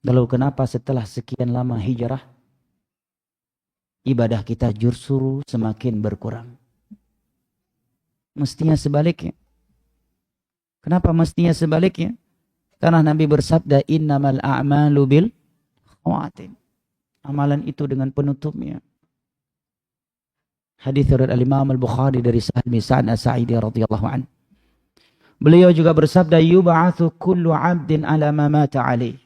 Lalu kenapa setelah sekian lama hijrah, ibadah kita justru semakin berkurang? Mestinya sebaliknya. Kenapa mestinya sebaliknya? Karena Nabi bersabda, innamal a'malu bil khawatim. Amalan itu dengan penutupnya. Hadis riwayat Al-Imam Al-Bukhari dari Sahal bin Sa'd As-Sa'idi radhiyallahu anhu. Beliau juga bersabda, yub'atsu kullu 'abdin 'ala ma mata 'alaih.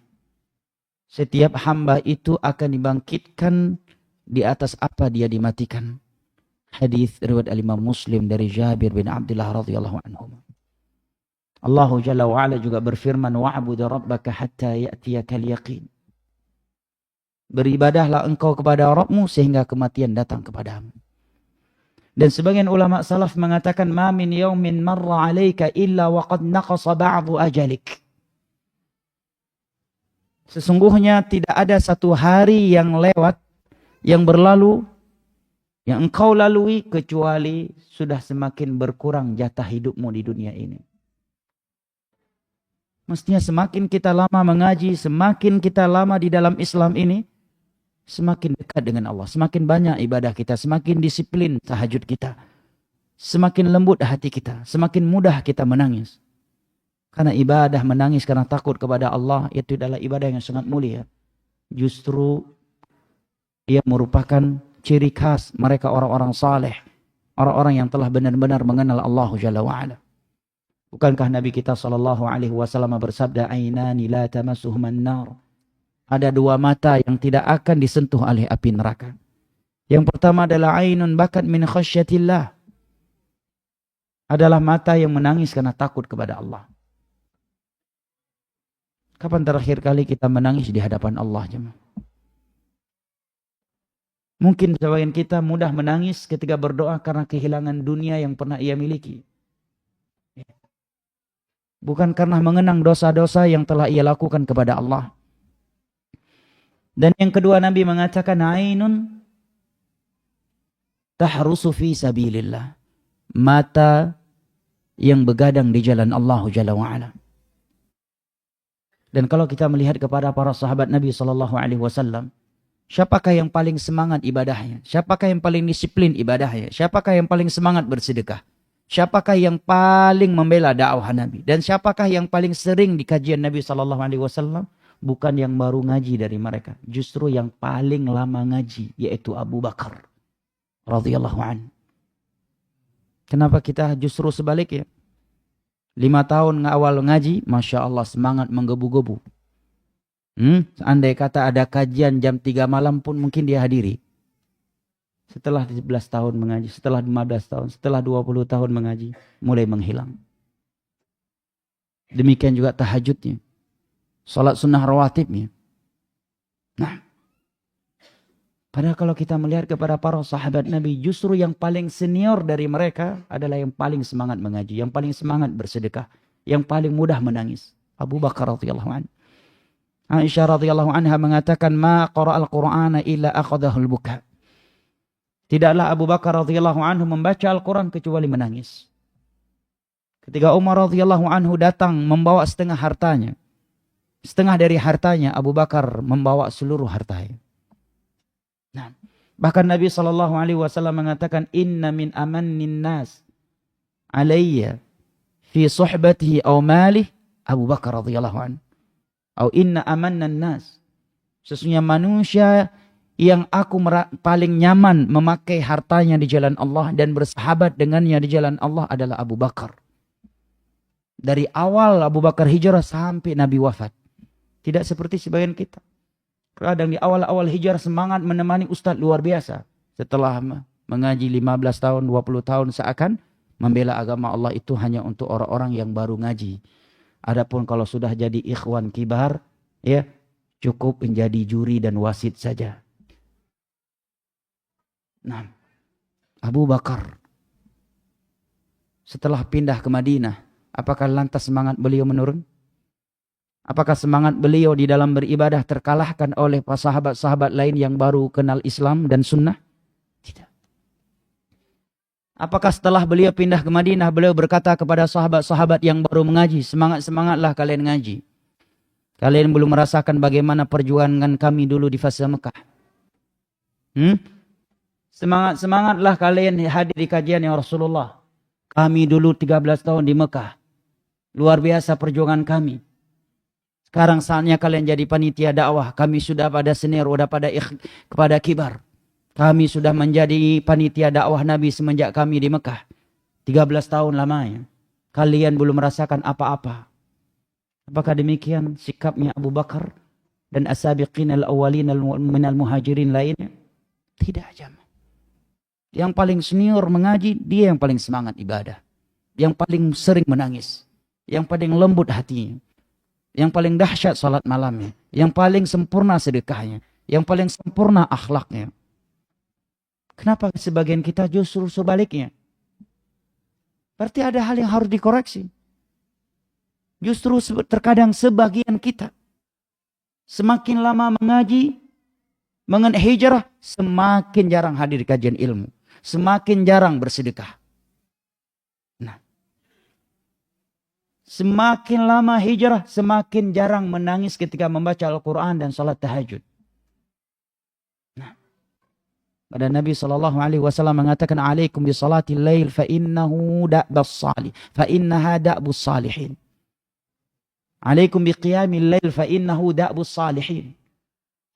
Setiap hamba itu akan dibangkitkan di atas apa dia dimatikan. Hadis riwayat Al-Imam Muslim dari Jabir bin Abdullah radhiyallahu anhu. Allah Jalla wa Ala juga berfirman, wa'bud rabbaka hatta ya'tiyakal yaqin. Beribadahlah engkau kepada Rabbmu sehingga kematian datang kepadamu. Dan sebagian ulama salaf mengatakan, ma min yaumin marra 'alaika illa wa qad naqasa ba'du ajalik. Sesungguhnya tidak ada satu hari yang lewat, yang berlalu, yang engkau lalui kecuali sudah semakin berkurang jatah hidupmu di dunia ini. Mestinya semakin kita lama mengaji, semakin kita lama di dalam Islam ini, semakin dekat dengan Allah, semakin banyak ibadah kita, semakin disiplin tahajud kita, semakin lembut hati kita, semakin mudah kita menangis. Karena ibadah menangis karena takut kepada Allah itu adalah ibadah yang sangat mulia. Justru ia merupakan ciri khas mereka orang-orang saleh, orang-orang yang telah benar-benar mengenal Allah Jalla wa'ala. Bukankah Nabi kita SAW bersabda, ainani la tamassuhuman nar. Ada dua mata yang tidak akan disentuh oleh api neraka. Yang pertama adalah ainun bakat min khasyatillah. Adalah mata yang menangis karena takut kepada Allah. Kapan terakhir kali kita menangis di hadapan Allah, jemaah? Mungkin sebagian kita mudah menangis ketika berdoa karena kehilangan dunia yang pernah ia miliki. Bukan karena mengenang dosa-dosa yang telah ia lakukan kepada Allah. Dan yang kedua, Nabi mengatakan, ainun tahrusu fi sabilillah. Mata yang begadang di jalan Allah Jalla wa'ala. Dan kalau kita melihat kepada para sahabat Nabi SAW, siapakah yang paling semangat ibadahnya? Siapakah yang paling disiplin ibadahnya? Siapakah yang paling semangat bersedekah? Siapakah yang paling membela dakwah Nabi? Dan siapakah yang paling sering di kajian Nabi SAW? bukan yang baru ngaji dari mereka. Justru yang paling lama ngaji, yaitu Abu Bakar radhiyallahu anhu. Kenapa kita justru sebaliknya? 5 tahun awal ngaji, Masya Allah semangat menggebu-gebu. Andai kata ada kajian jam 3 malam pun mungkin dia hadiri. Setelah 11 tahun mengaji, setelah 15 tahun, setelah 20 tahun mengaji, mulai menghilang. Demikian juga tahajudnya. Salat sunnah rawatibnya. Nah, padahal kalau kita melihat kepada para sahabat Nabi, justru yang paling senior dari mereka adalah yang paling semangat mengaji, yang paling semangat bersedekah, yang paling mudah menangis. Abu Bakar radhiyallahu anhu. Aisyah radhiyallahu anha mengatakan, "Ma qara'al Qur'ana illa akhadhahul buka." Tidaklah Abu Bakar radhiyallahu anhu membaca Al-Quran kecuali menangis. Ketika Umar radhiyallahu anhu datang membawa setengah hartanya, setengah dari hartanya Abu Bakar membawa seluruh hartanya. Nah, bahkan Nabi SAW mengatakan, "Inna min amannin nas alayya fi suhbatihi aw malih Abu Bakar radhiyallahu anhu." Atau inna amannan nas. Sesungguhnya manusia yang aku paling nyaman memakai hartanya di jalan Allah dan bersahabat dengannya di jalan Allah adalah Abu Bakar. Dari awal Abu Bakar hijrah sampai Nabi wafat. Tidak seperti sebagian kita. Kadang di awal-awal hijrah semangat menemani ustadz luar biasa. Setelah mengaji 15 tahun, 20 tahun seakan membela agama Allah itu hanya untuk orang-orang yang baru ngaji. Adapun kalau sudah jadi ikhwan kibar, ya cukup menjadi juri dan wasit saja. Nah, Abu Bakar setelah pindah ke Madinah, apakah lantas semangat beliau menurun? Apakah semangat beliau di dalam beribadah terkalahkan oleh sahabat-sahabat lain yang baru kenal Islam dan sunnah? Tidak. Apakah setelah beliau pindah ke Madinah, beliau berkata kepada sahabat-sahabat yang baru mengaji, semangat-semangatlah kalian ngaji. Kalian belum merasakan bagaimana perjuangan kami dulu di fase Mekah. Semangat-semangatlah kalian hadir di kajian ya Rasulullah. Kami dulu 13 tahun di Mekah. Luar biasa perjuangan kami. Sekarang saatnya kalian jadi panitia dakwah. Kami sudah pada senior, sudah kepada kibar. Kami sudah menjadi panitia dakwah Nabi semenjak kami di Mekah. 13 tahun lamanya. Kalian belum merasakan apa-apa. Apakah demikian sikapnya Abu Bakar dan as-sabiqin al-awwalin minal muhajirin lainnya? Tidak jamaah. Yang paling senior mengaji, dia yang paling semangat ibadah. Yang paling sering menangis. Yang paling lembut hatinya. Yang paling dahsyat salat malamnya. Yang paling sempurna sedekahnya. Yang paling sempurna akhlaknya. Kenapa sebagian kita justru sebaliknya? Berarti ada hal yang harus dikoreksi. Justru terkadang sebagian kita semakin lama mengaji, mengenai hijrah, semakin jarang hadir kajian ilmu. Semakin jarang bersedekah. Nah, semakin lama hijrah, semakin jarang menangis ketika membaca Al-Quran dan salat tahajud. Pada Nabi SAW mengatakan, "Alaikum bi salatil lail fa innahu da'bus salih, fa innaha da'bus salihin." Alaikum bi qiyamil lail fa innahu da'bus salihin.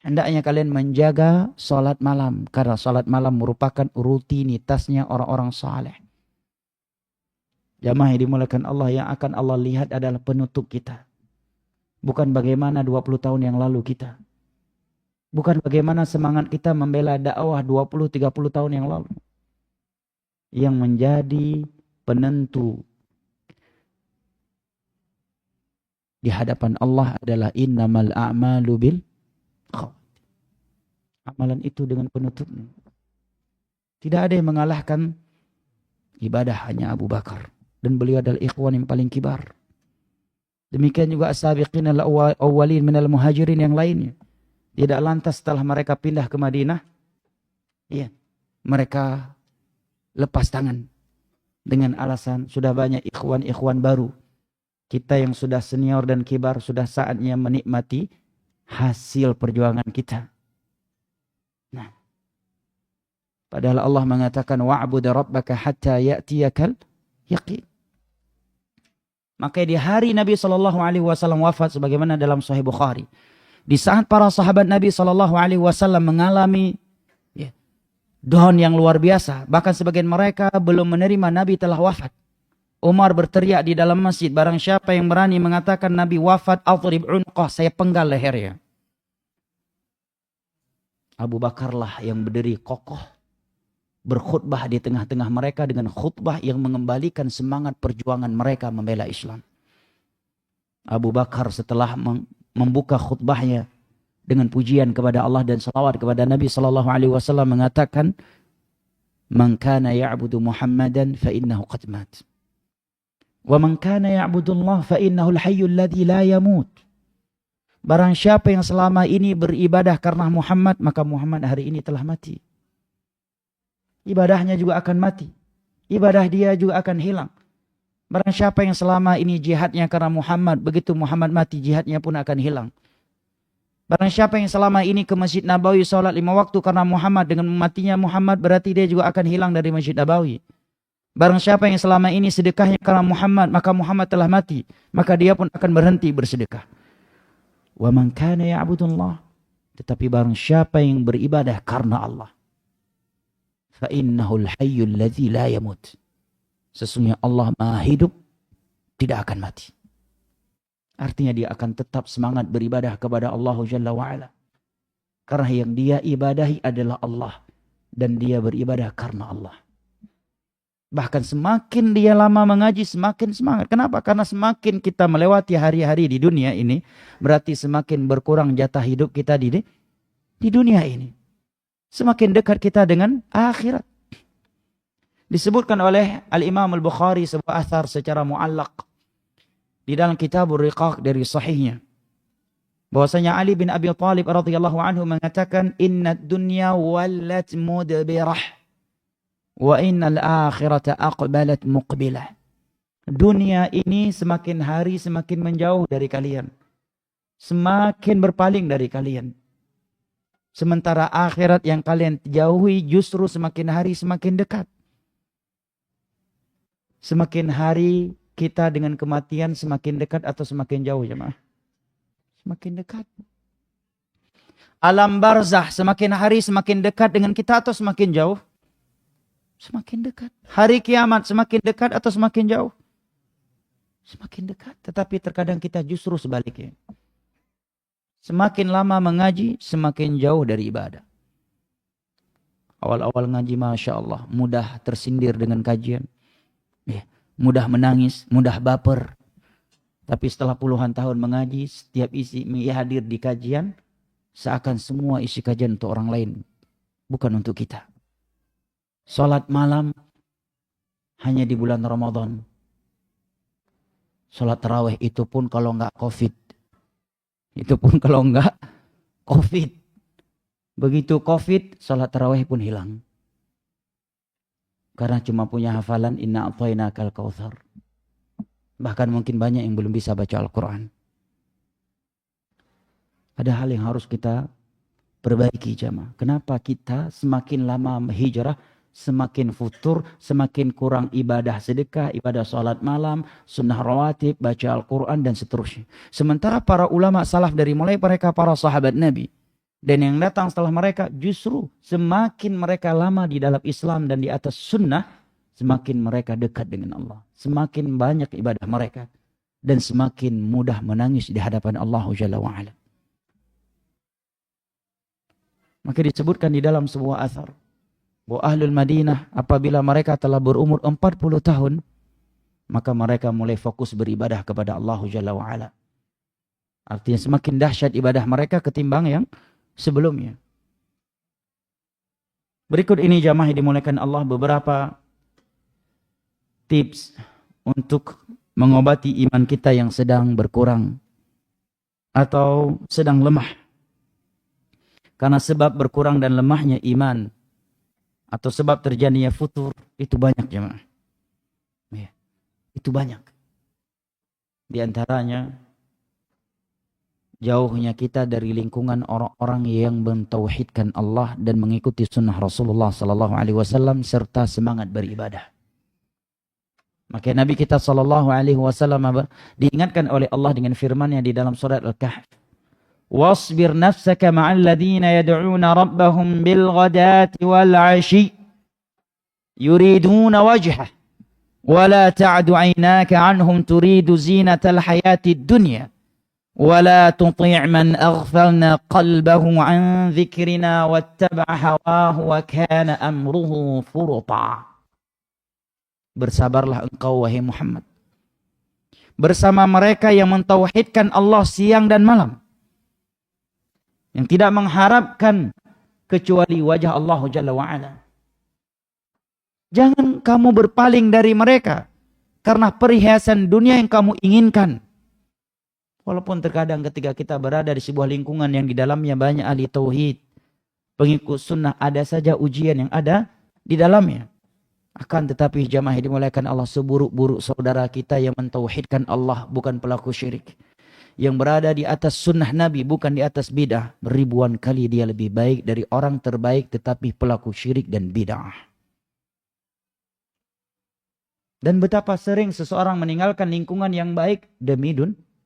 Hendaknya kalian menjaga salat malam karena salat malam merupakan rutinitasnya orang-orang saleh. Jamaah yang dimuliakan Allah, yang akan Allah lihat adalah penutup kita. Bukan bagaimana 20 tahun yang lalu kita. Bukan bagaimana semangat kita membela dakwah 20-30 tahun yang lalu. Yang menjadi penentu di hadapan Allah adalah innamal a'malu bil khawatim. Amalan itu dengan penutupnya. Tidak ada yang mengalahkan ibadah hanya Abu Bakar. Dan beliau adalah ikhwan yang paling kibar. Demikian juga as-sabiqin al-awwalin minal muhajirin yang lainnya. Tidak lantas setelah mereka pindah ke Madinah, ya, mereka lepas tangan dengan alasan sudah banyak ikhwan-ikhwan baru. Kita yang sudah senior dan kibar sudah saatnya menikmati hasil perjuangan kita. Nah, padahal Allah mengatakan wa'bud rabbaka hatta ya'tiyakal yaqin. Maka di hari Nabi SAW wafat sebagaimana dalam Sahih Bukhari, Di saat para sahabat Nabi SAW mengalami don yang luar biasa, bahkan sebagian mereka belum menerima Nabi telah wafat. Umar berteriak di dalam masjid, barang siapa yang berani mengatakan Nabi wafat, adrib unqah, saya penggal lehernya. Abu Bakarlah yang berdiri kokoh, berkhutbah di tengah-tengah mereka dengan khutbah yang mengembalikan semangat perjuangan mereka membela Islam. Abu Bakar setelah membuka khutbahnya dengan pujian kepada Allah dan salawat kepada Nabi SAW mengatakan, "Man kana ya'budu Muhammadan fa innahu qad mat. Wa man kana ya'budu Allah fa innahu al-hayyul ladzi la yamut." Barang siapa yang selama ini beribadah karena Muhammad, maka Muhammad hari ini telah mati. Ibadahnya juga akan mati. Ibadah dia juga akan hilang. Barang siapa yang selama ini jihadnya karena Muhammad, begitu Muhammad mati, jihadnya pun akan hilang. Barang siapa yang selama ini ke Masjid Nabawi salat 5 waktu karena Muhammad, dengan matinya Muhammad berarti dia juga akan hilang dari Masjid Nabawi. Barang siapa yang selama ini sedekahnya karena Muhammad, maka Muhammad telah mati, maka dia pun akan berhenti bersedekah. Wa man kana ya'budullah, tetapi barang siapa yang beribadah karena Allah, fa innahul hayyul ladzi la yamut, sesungguhnya Allah Maha hidup, tidak akan mati. Artinya dia akan tetap semangat beribadah kepada Allah Jalla wa'ala, karena yang dia ibadahi adalah Allah, dan dia beribadah karena Allah. Bahkan semakin dia lama mengaji, semakin semangat. Kenapa? Karena semakin kita melewati hari-hari di dunia ini, berarti semakin berkurang jatah hidup kita di dunia ini. Semakin dekat kita dengan akhirat. Disebutkan oleh Al-Imam Al-Bukhari sebuah athar secara mu'allaq di dalam Kitabur Riqaq dari sahihnya, bahwasanya Ali bin Abi Thalib radhiyallahu anhu mengatakan, "Inna dunya wallat mudbirah wa innal akhirata aqbalat muqbilah." Dunia ini semakin hari semakin menjauh dari kalian, semakin berpaling dari kalian. Sementara akhirat yang kalian jauhi justru semakin hari semakin dekat. Semakin hari kita dengan kematian semakin dekat atau semakin jauh, jemaah? Semakin dekat. Alam barzah semakin hari semakin dekat dengan kita atau semakin jauh? Semakin dekat. Hari kiamat semakin dekat atau semakin jauh? Semakin dekat. Tetapi terkadang kita justru sebaliknya. Semakin lama mengaji, semakin jauh dari ibadah. Awal-awal ngaji, Masya Allah, mudah tersindir dengan kajian. Mudah menangis, mudah baper. Tapi setelah puluhan tahun mengaji, setiap isi hadir di kajian, seakan semua isi kajian untuk orang lain, bukan untuk kita. Salat malam hanya di bulan Ramadan. Salat tarawih itu pun kalau enggak COVID. Itu pun kalau enggak COVID. Begitu COVID, salat tarawih pun hilang. Karena cuma punya hafalan inna a'tainakal kautsar. Bahkan mungkin banyak yang belum bisa baca Al-Quran. Ada hal yang harus kita perbaiki, jamaah. Kenapa kita semakin lama hijrah, semakin futur, semakin kurang ibadah sedekah, ibadah salat malam, sunnah rawatib, baca Al-Quran dan seterusnya. Sementara para ulama salaf dari mulai mereka para sahabat Nabi dan yang datang setelah mereka, justru semakin mereka lama di dalam Islam dan di atas sunnah, semakin mereka dekat dengan Allah. Semakin banyak ibadah mereka dan semakin mudah menangis di hadapan Allah Jalla wa'ala. Maka disebutkan di dalam sebuah athar bahwa Ahlul Madinah apabila mereka telah berumur 40 tahun, maka mereka mulai fokus beribadah kepada Allah Jalla wa'ala. Artinya semakin dahsyat ibadah mereka ketimbang yang sebelumnya. Berikut ini jamaah yang dimuliakan Allah, beberapa tips untuk mengobati iman kita yang sedang berkurang atau sedang lemah. Karena sebab berkurang dan lemahnya iman atau sebab terjadinya futur itu banyak, jemaah. Ya, itu banyak. Di antaranya jauhnya kita dari lingkungan orang-orang yang mentauhidkan Allah dan mengikuti sunnah Rasulullah SAW serta semangat beribadah. Maka Nabi kita SAW diingatkan oleh Allah dengan firman-Nya di dalam surat Al-Kahf, wasbir nafsaka ma'al ladzina yad'una rabbahum bil ghadati wal 'ashi yuriduna wajhah wa la ta'du 'ainaka 'anhum turidu zinatal hayatid dunya ولا تطيع من أغفلنا قلبه عن ذكرنا واتبع هواه وكان أمره فرطا. Bersabarlah engkau wahai Muhammad bersama mereka yang mentauhidkan Allah siang dan malam, yang tidak mengharapkan kecuali wajah Allah Jalla wa'ala. Jangan kamu berpaling dari mereka karena perhiasan dunia yang kamu inginkan. Walaupun terkadang ketika kita berada di sebuah lingkungan yang di dalamnya banyak ahli tauhid, pengikut sunnah, ada saja ujian yang ada di dalamnya. Akan tetapi jamaah yang dimuliakan Allah, seburuk-buruk saudara kita yang mentauhidkan Allah, bukan pelaku syirik, yang berada di atas sunnah Nabi, bukan di atas bid'ah, ribuan kali dia lebih baik dari orang terbaik tetapi pelaku syirik dan bid'ah. Dan betapa sering seseorang meninggalkan lingkungan yang baik demi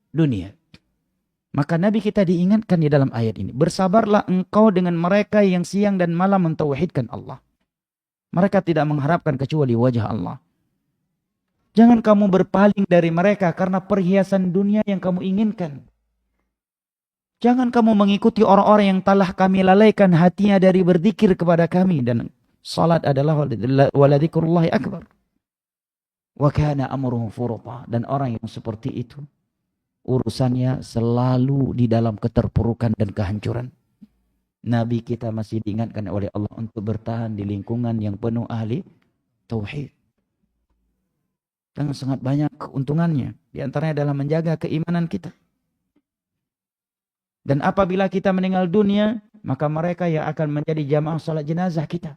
dunia. Maka Nabi kita diingatkan di dalam ayat ini, bersabarlah engkau dengan mereka yang siang dan malam mentauhidkan Allah. Mereka tidak mengharapkan kecuali wajah Allah. Jangan kamu berpaling dari mereka karena perhiasan dunia yang kamu inginkan. Jangan kamu mengikuti orang-orang yang telah kami lalaikan hatinya dari berzikir kepada kami, dan salat adalah waladzikrullahi akbar. Wa kana amruhu furta, dan orang yang seperti itu urusannya selalu di dalam keterpurukan dan kehancuran. Nabi kita masih diingatkan oleh Allah untuk bertahan di lingkungan yang penuh ahli tauhid. Dan sangat banyak keuntungannya. Di antaranya adalah menjaga keimanan kita. Dan apabila kita meninggal dunia, maka mereka yang akan menjadi jamaah salat jenazah kita.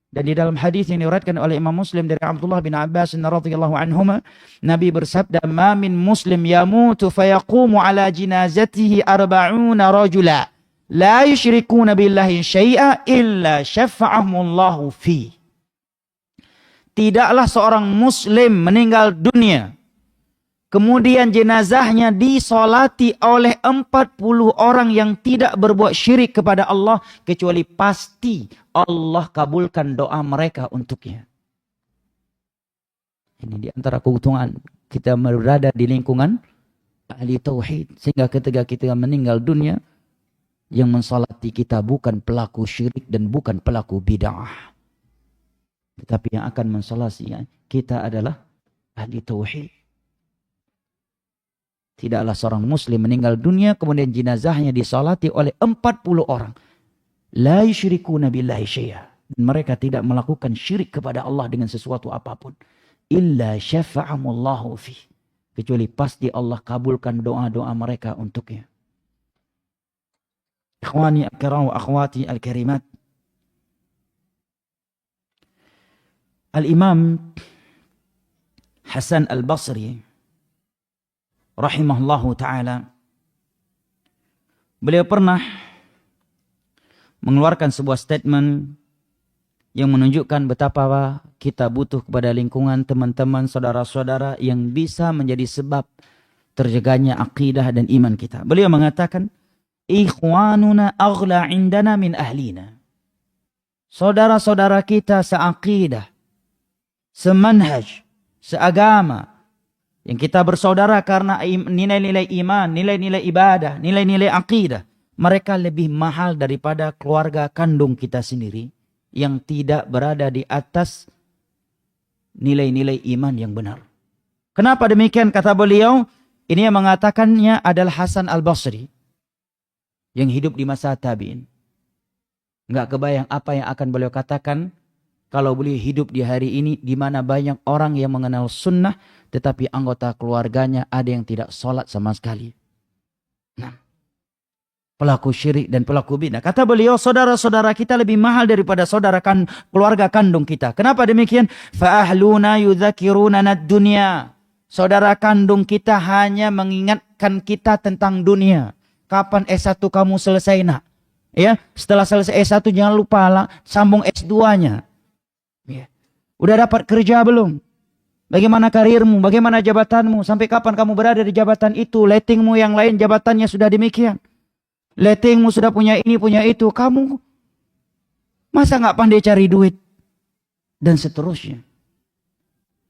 Dan di dalam hadis yang diriwayatkan oleh Imam Muslim dari Abdullah bin Abbas radhiyallahu anhuma, Nabi bersabda, "Ma min muslim yamutu fayaqumu ala jinazatihi 40 rajula la yusyrikuna billahi syai'a illa syafa'ahumullahu fi." Tidaklah seorang muslim meninggal dunia kemudian jenazahnya disolati oleh 40 orang yang tidak berbuat syirik kepada Allah, kecuali pasti Allah kabulkan doa mereka untuknya. Ini di antara keuntungan kita berada di lingkungan ahli tauhid, sehingga ketika kita meninggal dunia, yang mensolati kita bukan pelaku syirik dan bukan pelaku bid'ah, tetapi yang akan mensolati kita adalah ahli tauhid. Tidaklah seorang muslim meninggal dunia kemudian jenazahnya disolati oleh 40 orang. La yusyrikuna billahi syai'a. Mereka tidak melakukan syirik kepada Allah dengan sesuatu apapun. Illa syafa'amullahu fi. Kecuali pasti Allah kabulkan doa-doa mereka untuknya. Ikhwani al-kiram wa akhwati al-karimat. Al-Imam Hasan al-Basri rahimahullahu ta'ala, beliau pernah mengeluarkan sebuah statement yang menunjukkan betapa kita butuh kepada lingkungan teman-teman, saudara-saudara yang bisa menjadi sebab terjaganya akidah dan iman kita. Beliau mengatakan, ikhwanuna aghla indana min ahlina. Saudara-saudara kita seakidah, semanhaj, seagama, yang kita bersaudara karena nilai-nilai iman, nilai-nilai ibadah, nilai-nilai akidah, mereka lebih mahal daripada keluarga kandung kita sendiri yang tidak berada di atas nilai-nilai iman yang benar. Kenapa demikian? Kata beliau, ini yang mengatakannya adalah Hasan al-Basri yang hidup di masa tabi'in. Enggak kebayang apa yang akan beliau katakan kalau beliau hidup di hari ini, di mana banyak orang yang mengenal sunnah, tetapi anggota keluarganya ada yang tidak sholat sama sekali. Nah, pelaku syirik dan pelaku bid'ah. Kata beliau, saudara-saudara kita lebih mahal daripada keluarga kandung kita. Kenapa demikian? Fa'ahluna yudhakirunana dunya. Saudara kandung kita hanya mengingatkan kita tentang dunia. Kapan S1 kamu selesai, nak? Ya, setelah selesai S1 jangan lupa lah, sambung S2-nya. Ya. Udah dapat kerja belum? Bagaimana karirmu? Bagaimana jabatanmu? Sampai kapan kamu berada di jabatan itu? Lettingmu yang lain jabatannya sudah demikian. Letengmu sudah punya ini, punya itu. Kamu masa nggak pandai cari duit? Dan seterusnya.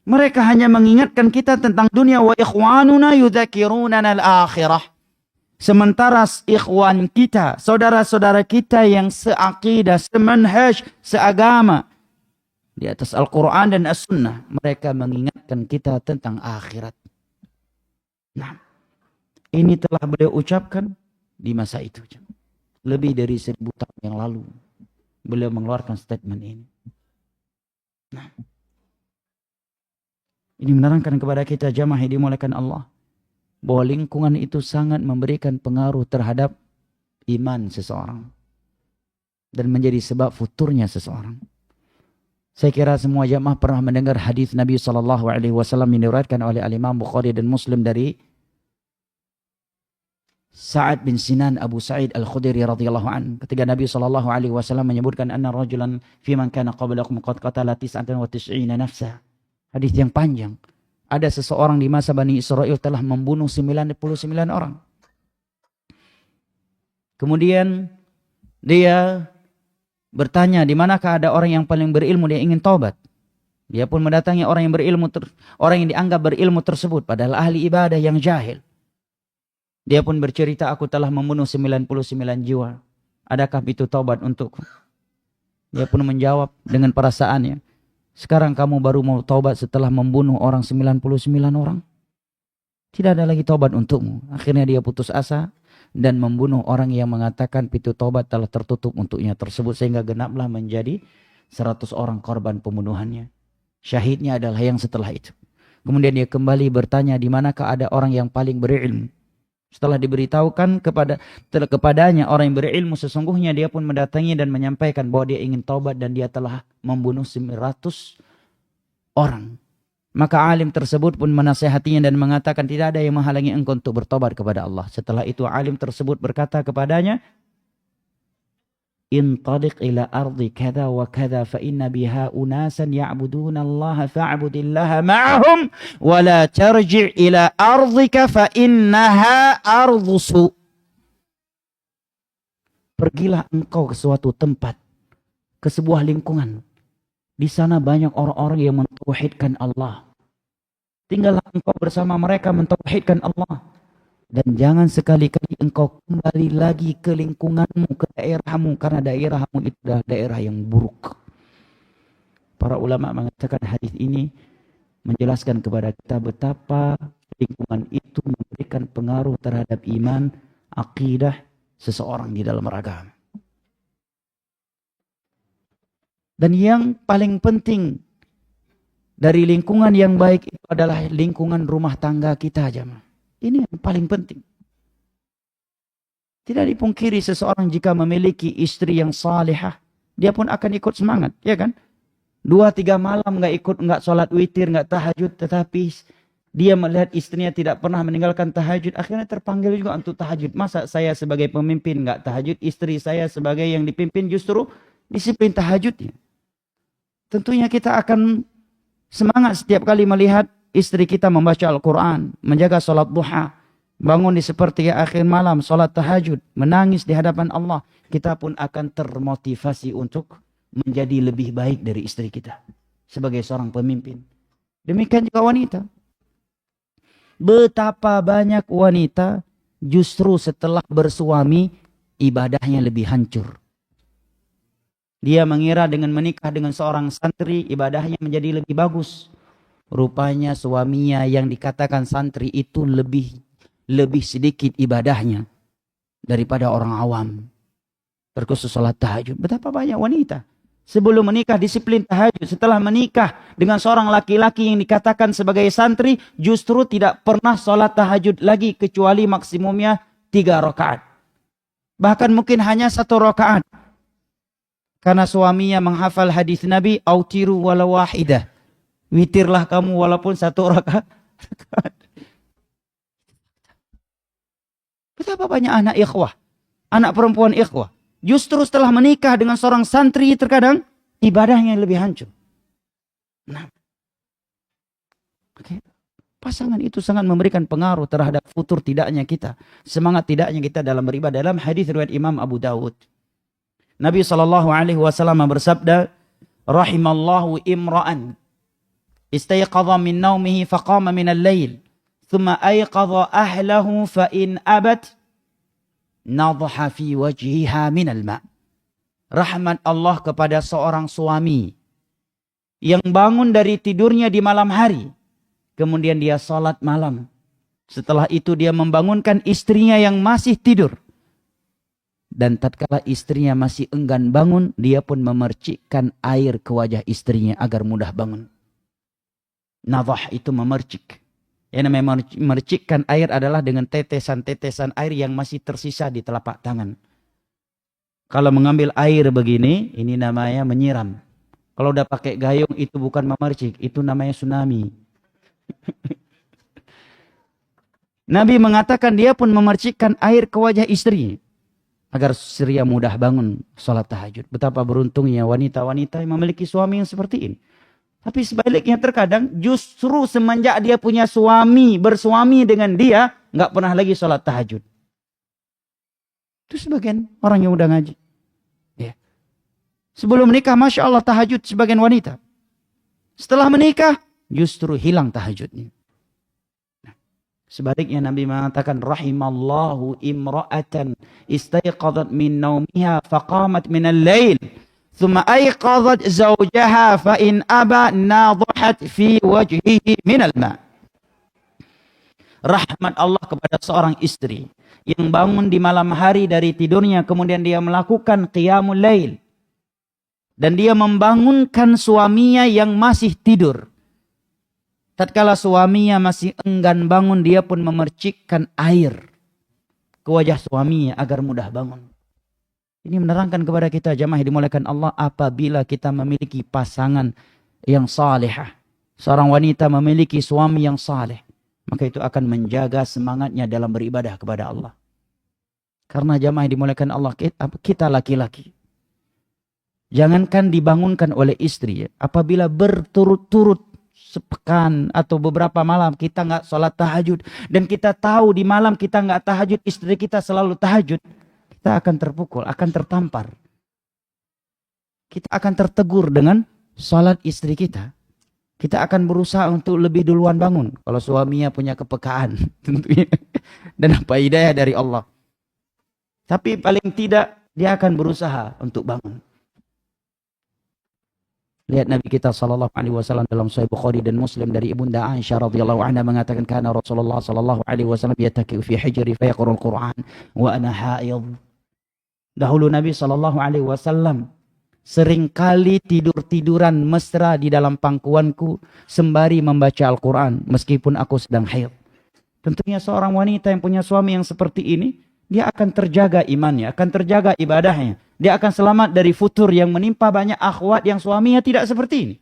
Mereka hanya mengingatkan kita tentang dunia. Wa ikhwanuna yudhakirunana al-akhirah. Sementara ikhwan kita, saudara-saudara kita yang seakidah, semanhaj, seagama, di atas Al-Quran dan As-Sunnah, mereka mengingatkan kita tentang akhirat. Nah, ini telah beliau ucapkan di masa itu. Lebih dari 1000 tahun yang lalu, beliau mengeluarkan statement ini. Nah, ini menerangkan kepada kita jamaah yang dimuliakan Allah, bahwa lingkungan itu sangat memberikan pengaruh terhadap iman seseorang. Dan menjadi sebab futurnya seseorang. Saya kira semua jamaah pernah mendengar hadis Nabi SAW yang diriwayatkan oleh Al-Imam Bukhari dan Muslim dari Sa'ad bin Sinan Abu Sa'id Al-Khudri radhiyallahu an. Ketika Nabi SAW menyebutkan anna rajulan fi man kana qablakum qad qatala 99 nafsa. Hadis yang panjang. Ada seseorang di masa Bani Israel telah membunuh 99 orang. Kemudian dia bertanya, di manakah ada orang yang paling berilmu, dia ingin taubat. Dia pun mendatangi orang yang berilmu, orang yang dianggap berilmu tersebut, padahal ahli ibadah yang jahil. Dia pun bercerita, aku telah membunuh 99 jiwa. Adakah itu taubat untukku? Dia pun menjawab dengan perasaannya, sekarang kamu baru mau taubat setelah membunuh orang 99 orang? Tidak ada lagi taubat untukmu. Akhirnya dia putus asa dan membunuh orang yang mengatakan pintu taubat telah tertutup untuknya tersebut, sehingga genaplah menjadi 100 orang korban pembunuhannya. Syahidnya adalah yang setelah itu. Kemudian dia kembali bertanya, di manakah ada orang yang paling berilmu? Setelah diberitahukan kepadanya orang yang berilmu sesungguhnya, dia pun mendatangi dan menyampaikan bahwa dia ingin taubat dan dia telah membunuh 100 orang. Maka alim tersebut pun menasihatinya dan mengatakan, tidak ada yang menghalangi engkau untuk bertobat kepada Allah. Setelah itu alim tersebut berkata kepadanya, intaliq ila ardi kada wa kada fa inna biha unasan ya'buduna Allah fa'budillaha ma'ahum wa la tarji' ila ardika fa innaha ardusu. Pergilah engkau ke suatu tempat, ke sebuah lingkungan. Di sana banyak orang-orang yang mentauhidkan Allah. Tinggallah engkau bersama mereka mentauhidkan Allah. Dan jangan sekali-kali engkau kembali lagi ke lingkunganmu, ke daerahmu. Karena daerahmu itu adalah daerah yang buruk. Para ulama mengatakan hadis ini menjelaskan kepada kita betapa lingkungan itu memberikan pengaruh terhadap iman, akidah seseorang di dalam beragama. Dan yang paling penting dari lingkungan yang baik itu adalah lingkungan rumah tangga kita, jemaah. Ini yang paling penting. Tidak dipungkiri seseorang jika memiliki istri yang salihah, dia pun akan ikut semangat, ya kan? 2-3 malam nggak sholat witir, nggak tahajud, tetapi dia melihat istrinya tidak pernah meninggalkan tahajud, akhirnya terpanggil juga untuk tahajud. Masa saya sebagai pemimpin nggak tahajud, istri saya sebagai yang dipimpin justru disiplin tahajudnya. Tentunya kita akan semangat setiap kali melihat istri kita membaca Al-Quran, menjaga sholat duha, bangun di sepertiga akhir malam, sholat tahajud, menangis di hadapan Allah. Kita pun akan termotivasi untuk menjadi lebih baik dari istri kita sebagai seorang pemimpin. Demikian juga wanita. Betapa banyak wanita justru setelah bersuami ibadahnya lebih hancur. Dia mengira dengan menikah dengan seorang santri ibadahnya menjadi lebih bagus. Rupanya suaminya yang dikatakan santri itu lebih sedikit ibadahnya daripada orang awam. Terkhusus sholat tahajud. Betapa banyak wanita sebelum menikah disiplin tahajud. Setelah menikah dengan seorang laki-laki yang dikatakan sebagai santri, justru tidak pernah sholat tahajud lagi kecuali maksimumnya 3 rakaat. Bahkan mungkin hanya 1 rakaat. Karena suaminya menghafal hadis Nabi, autiru walau wahidah. Witirlah kamu walaupun 1 rakaat. Betapa banyak anak ikhwah, anak perempuan ikhwah, justru setelah menikah dengan seorang santri terkadang ibadahnya lebih hancur. Nah, okay. Pasangan itu sangat memberikan pengaruh terhadap futur tidaknya kita, semangat tidaknya kita dalam beribadah. Dalam hadis riwayat Imam Abu Dawud, Nabi SAW bersabda, rahimallahu imra'an istayqadha min naumihi faqama min al-lail thumma ayqadha ahlahu fa in abat nadha fi wajhiha min al-ma'. Rahmat Allah kepada seorang suami yang bangun dari tidurnya di malam hari, kemudian dia salat malam. Setelah itu dia membangunkan istrinya yang masih tidur. Dan tatkala istrinya masih enggan bangun, dia pun memercikkan air ke wajah istrinya agar mudah bangun. Nadhah itu memercik. Yang namanya memercikkan air adalah dengan tetesan-tetesan air yang masih tersisa di telapak tangan. Kalau mengambil air begini, ini namanya menyiram. Kalau udah pakai gayung, itu bukan memercik, itu namanya tsunami. Nabi mengatakan dia pun memercikkan air ke wajah istri agar istrinya mudah bangun sholat tahajud. Betapa beruntungnya wanita-wanita yang memiliki suami yang seperti ini. Tapi sebaliknya terkadang justru semenjak dia punya suami, bersuami dengan dia, nggak pernah lagi sholat tahajud. Itu sebagian orang yang udah ngaji. Ya. Sebelum menikah, Masya Allah tahajud sebagian wanita. Setelah menikah, justru hilang tahajudnya. Nah, sebaliknya Nabi mengatakan, rahimallahu imra'atan istayqadat min naumiha faqamat min al-lail. Thumma ayqadat zawjaha fa in aba nadhat fi wajhihi min al-ma'. Rahmat Allah kepada seorang istri yang bangun di malam hari dari tidurnya, kemudian dia melakukan qiyamul lail. Dan dia membangunkan suaminya yang masih tidur. Tatkala suaminya masih enggan bangun, dia pun memercikkan air ke wajah suaminya agar mudah bangun. Ini menerangkan kepada kita jamaah dimuliakan Allah, apabila kita memiliki pasangan yang salihah, seorang wanita memiliki suami yang saleh, maka itu akan menjaga semangatnya dalam beribadah kepada Allah. Karena jamaah dimuliakan Allah, kita laki-laki, jangankan dibangunkan oleh istri, ya, apabila berturut-turut sepekan atau beberapa malam kita nggak sholat tahajud, dan kita tahu di malam kita nggak tahajud, istri kita selalu tahajud, kita akan terpukul, akan tertampar. Kita akan tertegur dengan sholat istri kita. Kita akan berusaha untuk lebih duluan bangun. Kalau suaminya punya kepekaan tentunya. Dan apa hidayah dari Allah. Tapi paling tidak dia akan berusaha untuk bangun. Lihat Nabi kita SAW dalam Sahih Bukhari dan Muslim dari Ibunda Aisyah radhiyallahu anha mengatakan, kana Rasulullah SAW yattaki'u fi hijri fa yaqra'ul Qur'an wa ana haid. Dahulu Nabi SAW seringkali tidur-tiduran mesra di dalam pangkuanku sembari membaca Al-Quran meskipun aku sedang haid. Tentunya seorang wanita yang punya suami yang seperti ini, dia akan terjaga imannya, akan terjaga ibadahnya. Dia akan selamat dari futur yang menimpa banyak akhwat yang suaminya tidak seperti ini.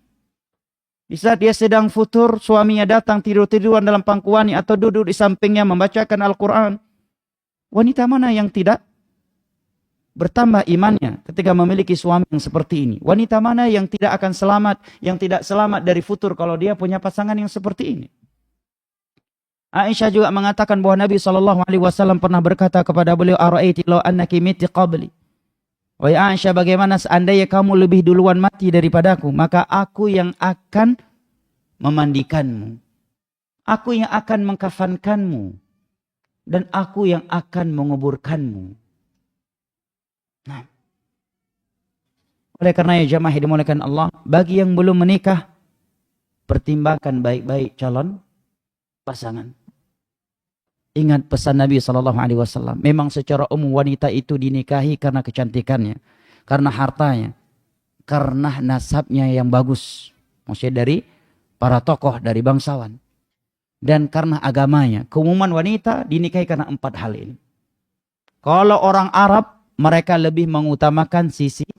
Di saat dia sedang futur, suaminya datang tidur-tiduran dalam pangkuannya atau duduk di sampingnya membacakan Al-Quran. Wanita mana yang tidak bertambah imannya ketika memiliki suami yang seperti ini? Wanita mana yang tidak akan selamat, yang tidak selamat dari futur kalau dia punya pasangan yang seperti ini? Aisyah juga mengatakan bahwa Nabi SAW pernah berkata kepada beliau, "Ara'aiti law annaki miti qabli." Wahai Aisyah, bagaimana seandainya kamu lebih duluan mati daripadaku, maka aku yang akan memandikanmu, aku yang akan mengkafankanmu, dan aku yang akan menguburkanmu. Nah, oleh karena ya jamaah dimuliakan Allah, bagi yang belum menikah, pertimbangkan baik-baik calon pasangan. Ingat pesan Nabi SAW. Memang secara umum wanita itu dinikahi karena kecantikannya, karena hartanya, karena nasabnya yang bagus. Maksudnya dari para tokoh, dari bangsawan. Dan karena agamanya. Keumuman wanita dinikahi karena 4 hal ini. Kalau orang Arab, mereka lebih mengutamakan sisi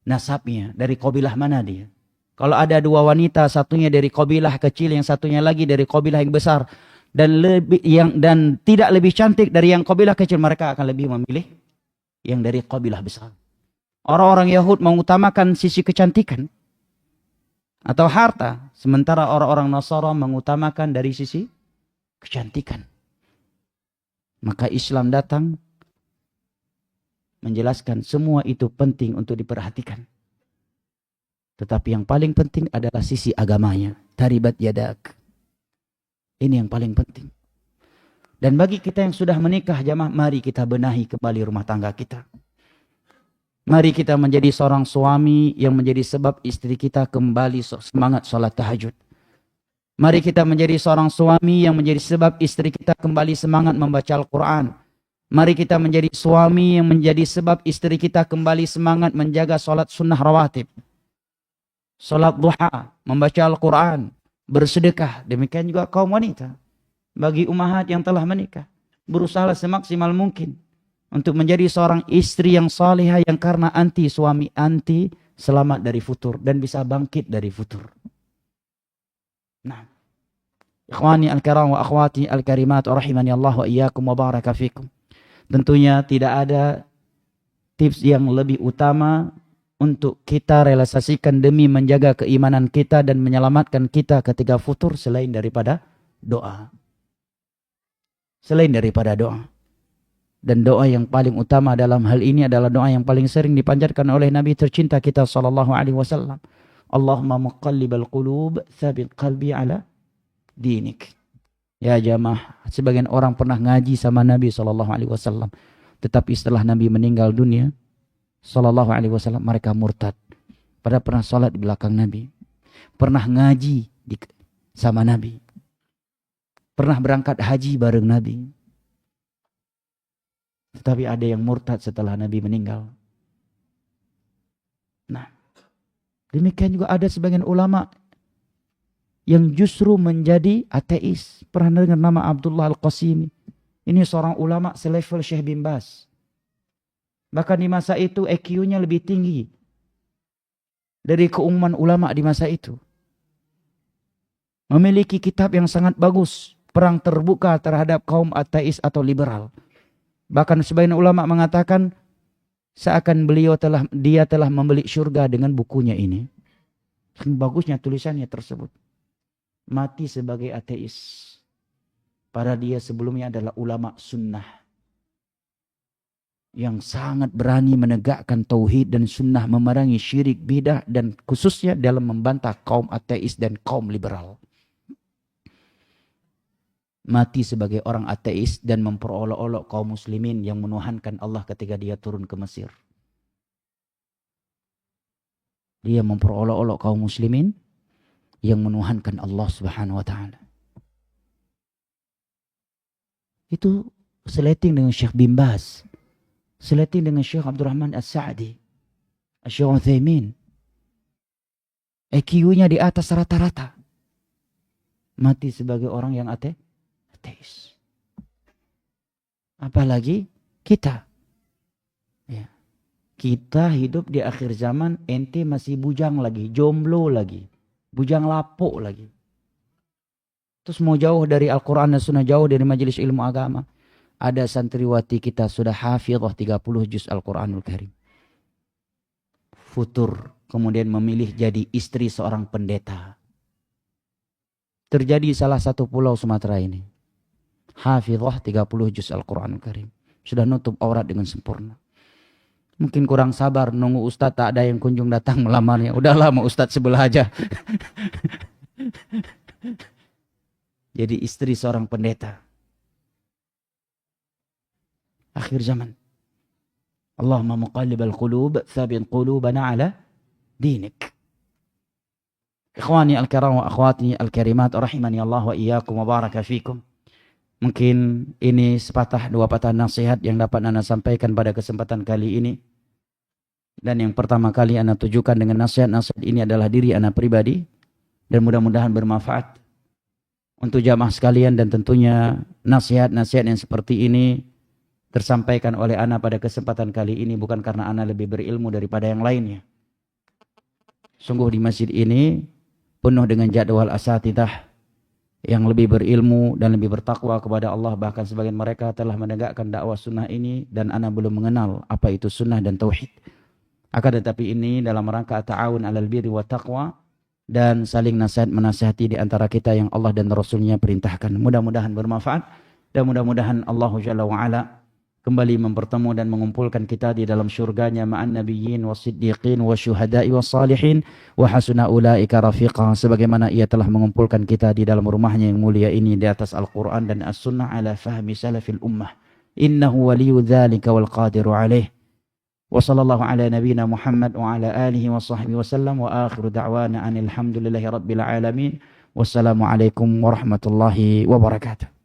nasabnya. Dari kabilah mana dia. Kalau ada 2 wanita, satunya dari kabilah kecil, yang satunya lagi dari kabilah yang besar, dan tidak lebih cantik dari yang kabilah kecil, mereka akan lebih memilih yang dari kabilah besar. Orang-orang Yahud mengutamakan sisi kecantikan atau harta. Sementara orang-orang Nasara mengutamakan dari sisi kecantikan. Maka Islam datang menjelaskan semua itu penting untuk diperhatikan. Tetapi yang paling penting adalah sisi agamanya. Taribat yadak. Ini yang paling penting. Dan bagi kita yang sudah menikah jamaah, mari kita benahi kembali rumah tangga kita. Mari kita menjadi seorang suami yang menjadi sebab istri kita kembali semangat sholat tahajud. Mari kita menjadi seorang suami yang menjadi sebab istri kita kembali semangat membaca Al-Quran. Mari kita menjadi suami yang menjadi sebab istri kita kembali semangat menjaga sholat sunnah rawatib. Sholat duha, membaca Al-Quran, bersedekah. Demikian juga kaum wanita. Bagi ummahat yang telah menikah, berusaha semaksimal mungkin untuk menjadi seorang istri yang salihah yang karena anti suami anti selamat dari futur dan bisa bangkit dari futur. Nah, ikhwani al-kiram wa akhwati al-karimat rahimani Allah wa iyyakum wa baraka fikum. Tentunya tidak ada tips yang lebih utama untuk kita realisasikan demi menjaga keimanan kita dan menyelamatkan kita ketika futur selain daripada doa. Selain daripada doa. Dan doa yang paling utama dalam hal ini adalah doa yang paling sering dipanjatkan oleh Nabi tercinta kita sallallahu alaihi wasallam. Allahumma muqallibal qulub, tsabit qalbi ala dinik. Ya jamaah, sebagian orang pernah ngaji sama Nabi sallallahu alaihi wasallam, tetapi setelah Nabi meninggal dunia sallallahu alaihi wasallam mereka murtad. Padahal pernah salat di belakang Nabi. Pernah ngaji sama Nabi. Pernah berangkat haji bareng Nabi. Tetapi ada yang murtad setelah Nabi meninggal. Nah, demikian juga ada sebagian ulama yang justru menjadi ateis. Pernah dengar nama Abdullah Al-Qasimi. Ini seorang ulama selevel Syekh bin Baz. Bahkan di masa itu EQ-nya lebih tinggi dari keumuman ulama di masa itu. Memiliki kitab yang sangat bagus. Perang terbuka terhadap kaum ateis atau liberal. Bahkan sebagian ulama mengatakan seakan dia telah membeli surga dengan bukunya ini. Bagusnya tulisannya tersebut. Mati sebagai ateis. Padahal dia sebelumnya adalah ulama sunnah. Yang sangat berani menegakkan tauhid dan sunnah, memerangi syirik, bidah, dan khususnya dalam membantah kaum ateis dan kaum liberal. Mati sebagai orang ateis dan memperolok-olok kaum muslimin yang menuhankan Allah ketika dia turun ke Mesir. Dia memperolok-olok kaum muslimin yang menuhankan Allah Subhanahu wa taala. Itu seleting dengan Syekh bin Baz, seleting dengan Syekh Abdurrahman As-Sa'di, Syekh Utsaimin. EQ-nya di atas rata-rata. Mati sebagai orang yang ateis. Apalagi kita. Ya. Kita hidup di akhir zaman, ente masih bujang lagi, jomblo lagi, bujang lapuk lagi. Terus mau jauh dari Al-Quran dan Sunnah, jauh dari majelis ilmu agama. Ada santriwati kita sudah hafizah 30 juz Al-Quranul Karim. Futur, kemudian memilih jadi istri seorang pendeta. Terjadi salah satu pulau Sumatera ini. Hafizah 30 juz Al-Quranul Karim. Sudah nutup aurat dengan sempurna. Mungkin kurang sabar nunggu ustadz, tak ada yang kunjung datang melamarnya. Udahlah mau ustadz sebelah aja. Jadi istri seorang pendeta. Akhir zaman. Allahumma muqallibal qulub, tsabit qulubana ala dinik. Ikhwani al-kiram wa akhwati al-karimat rahimani Allah wa iyyakum wa baraka fikum. Mungkin ini sepatah dua patah nasihat yang dapat Anda sampaikan pada kesempatan kali ini. Dan yang pertama kali Anda tujukan dengan nasihat-nasihat ini adalah diri Anda pribadi. Dan mudah-mudahan bermanfaat untuk jamaah sekalian. Dan tentunya nasihat-nasihat yang seperti ini tersampaikan oleh Anda pada kesempatan kali ini bukan karena Anda lebih berilmu daripada yang lainnya. Sungguh di masjid ini penuh dengan jadwal asatidah yang lebih berilmu dan lebih bertakwa kepada Allah. Bahkan sebagian mereka telah menegakkan dakwah sunnah ini dan ana belum mengenal apa itu sunnah dan tauhid. Akan tetapi ini dalam rangka ta'awun alal birri wa taqwa, dan saling nasihat menasihati di antara kita yang Allah dan Rasulnya perintahkan. Mudah-mudahan bermanfaat dan mudah-mudahan Allah Jalla wa'ala kembali mempertemu dan mengumpulkan kita di dalam syurganya ma'an nabiyyin wassiddiqin wasyuhada'i wassalihin wa hasuna ulaika rafiqa, sebagaimana ia telah mengumpulkan kita di dalam rumahnya yang mulia ini di atas Al-Quran dan As-Sunnah ala fahmi salafil ummah. Innahu waliyu dzalika wal qadiru alaih. Wa sallallahu ala nabiyyina Muhammad wa ala alihi wa sahbihi wa sallam wa akhiru da'wana anil hamdulillahi rabbil alamin. Wassalamu alaikum warahmatullahi wabarakatuh.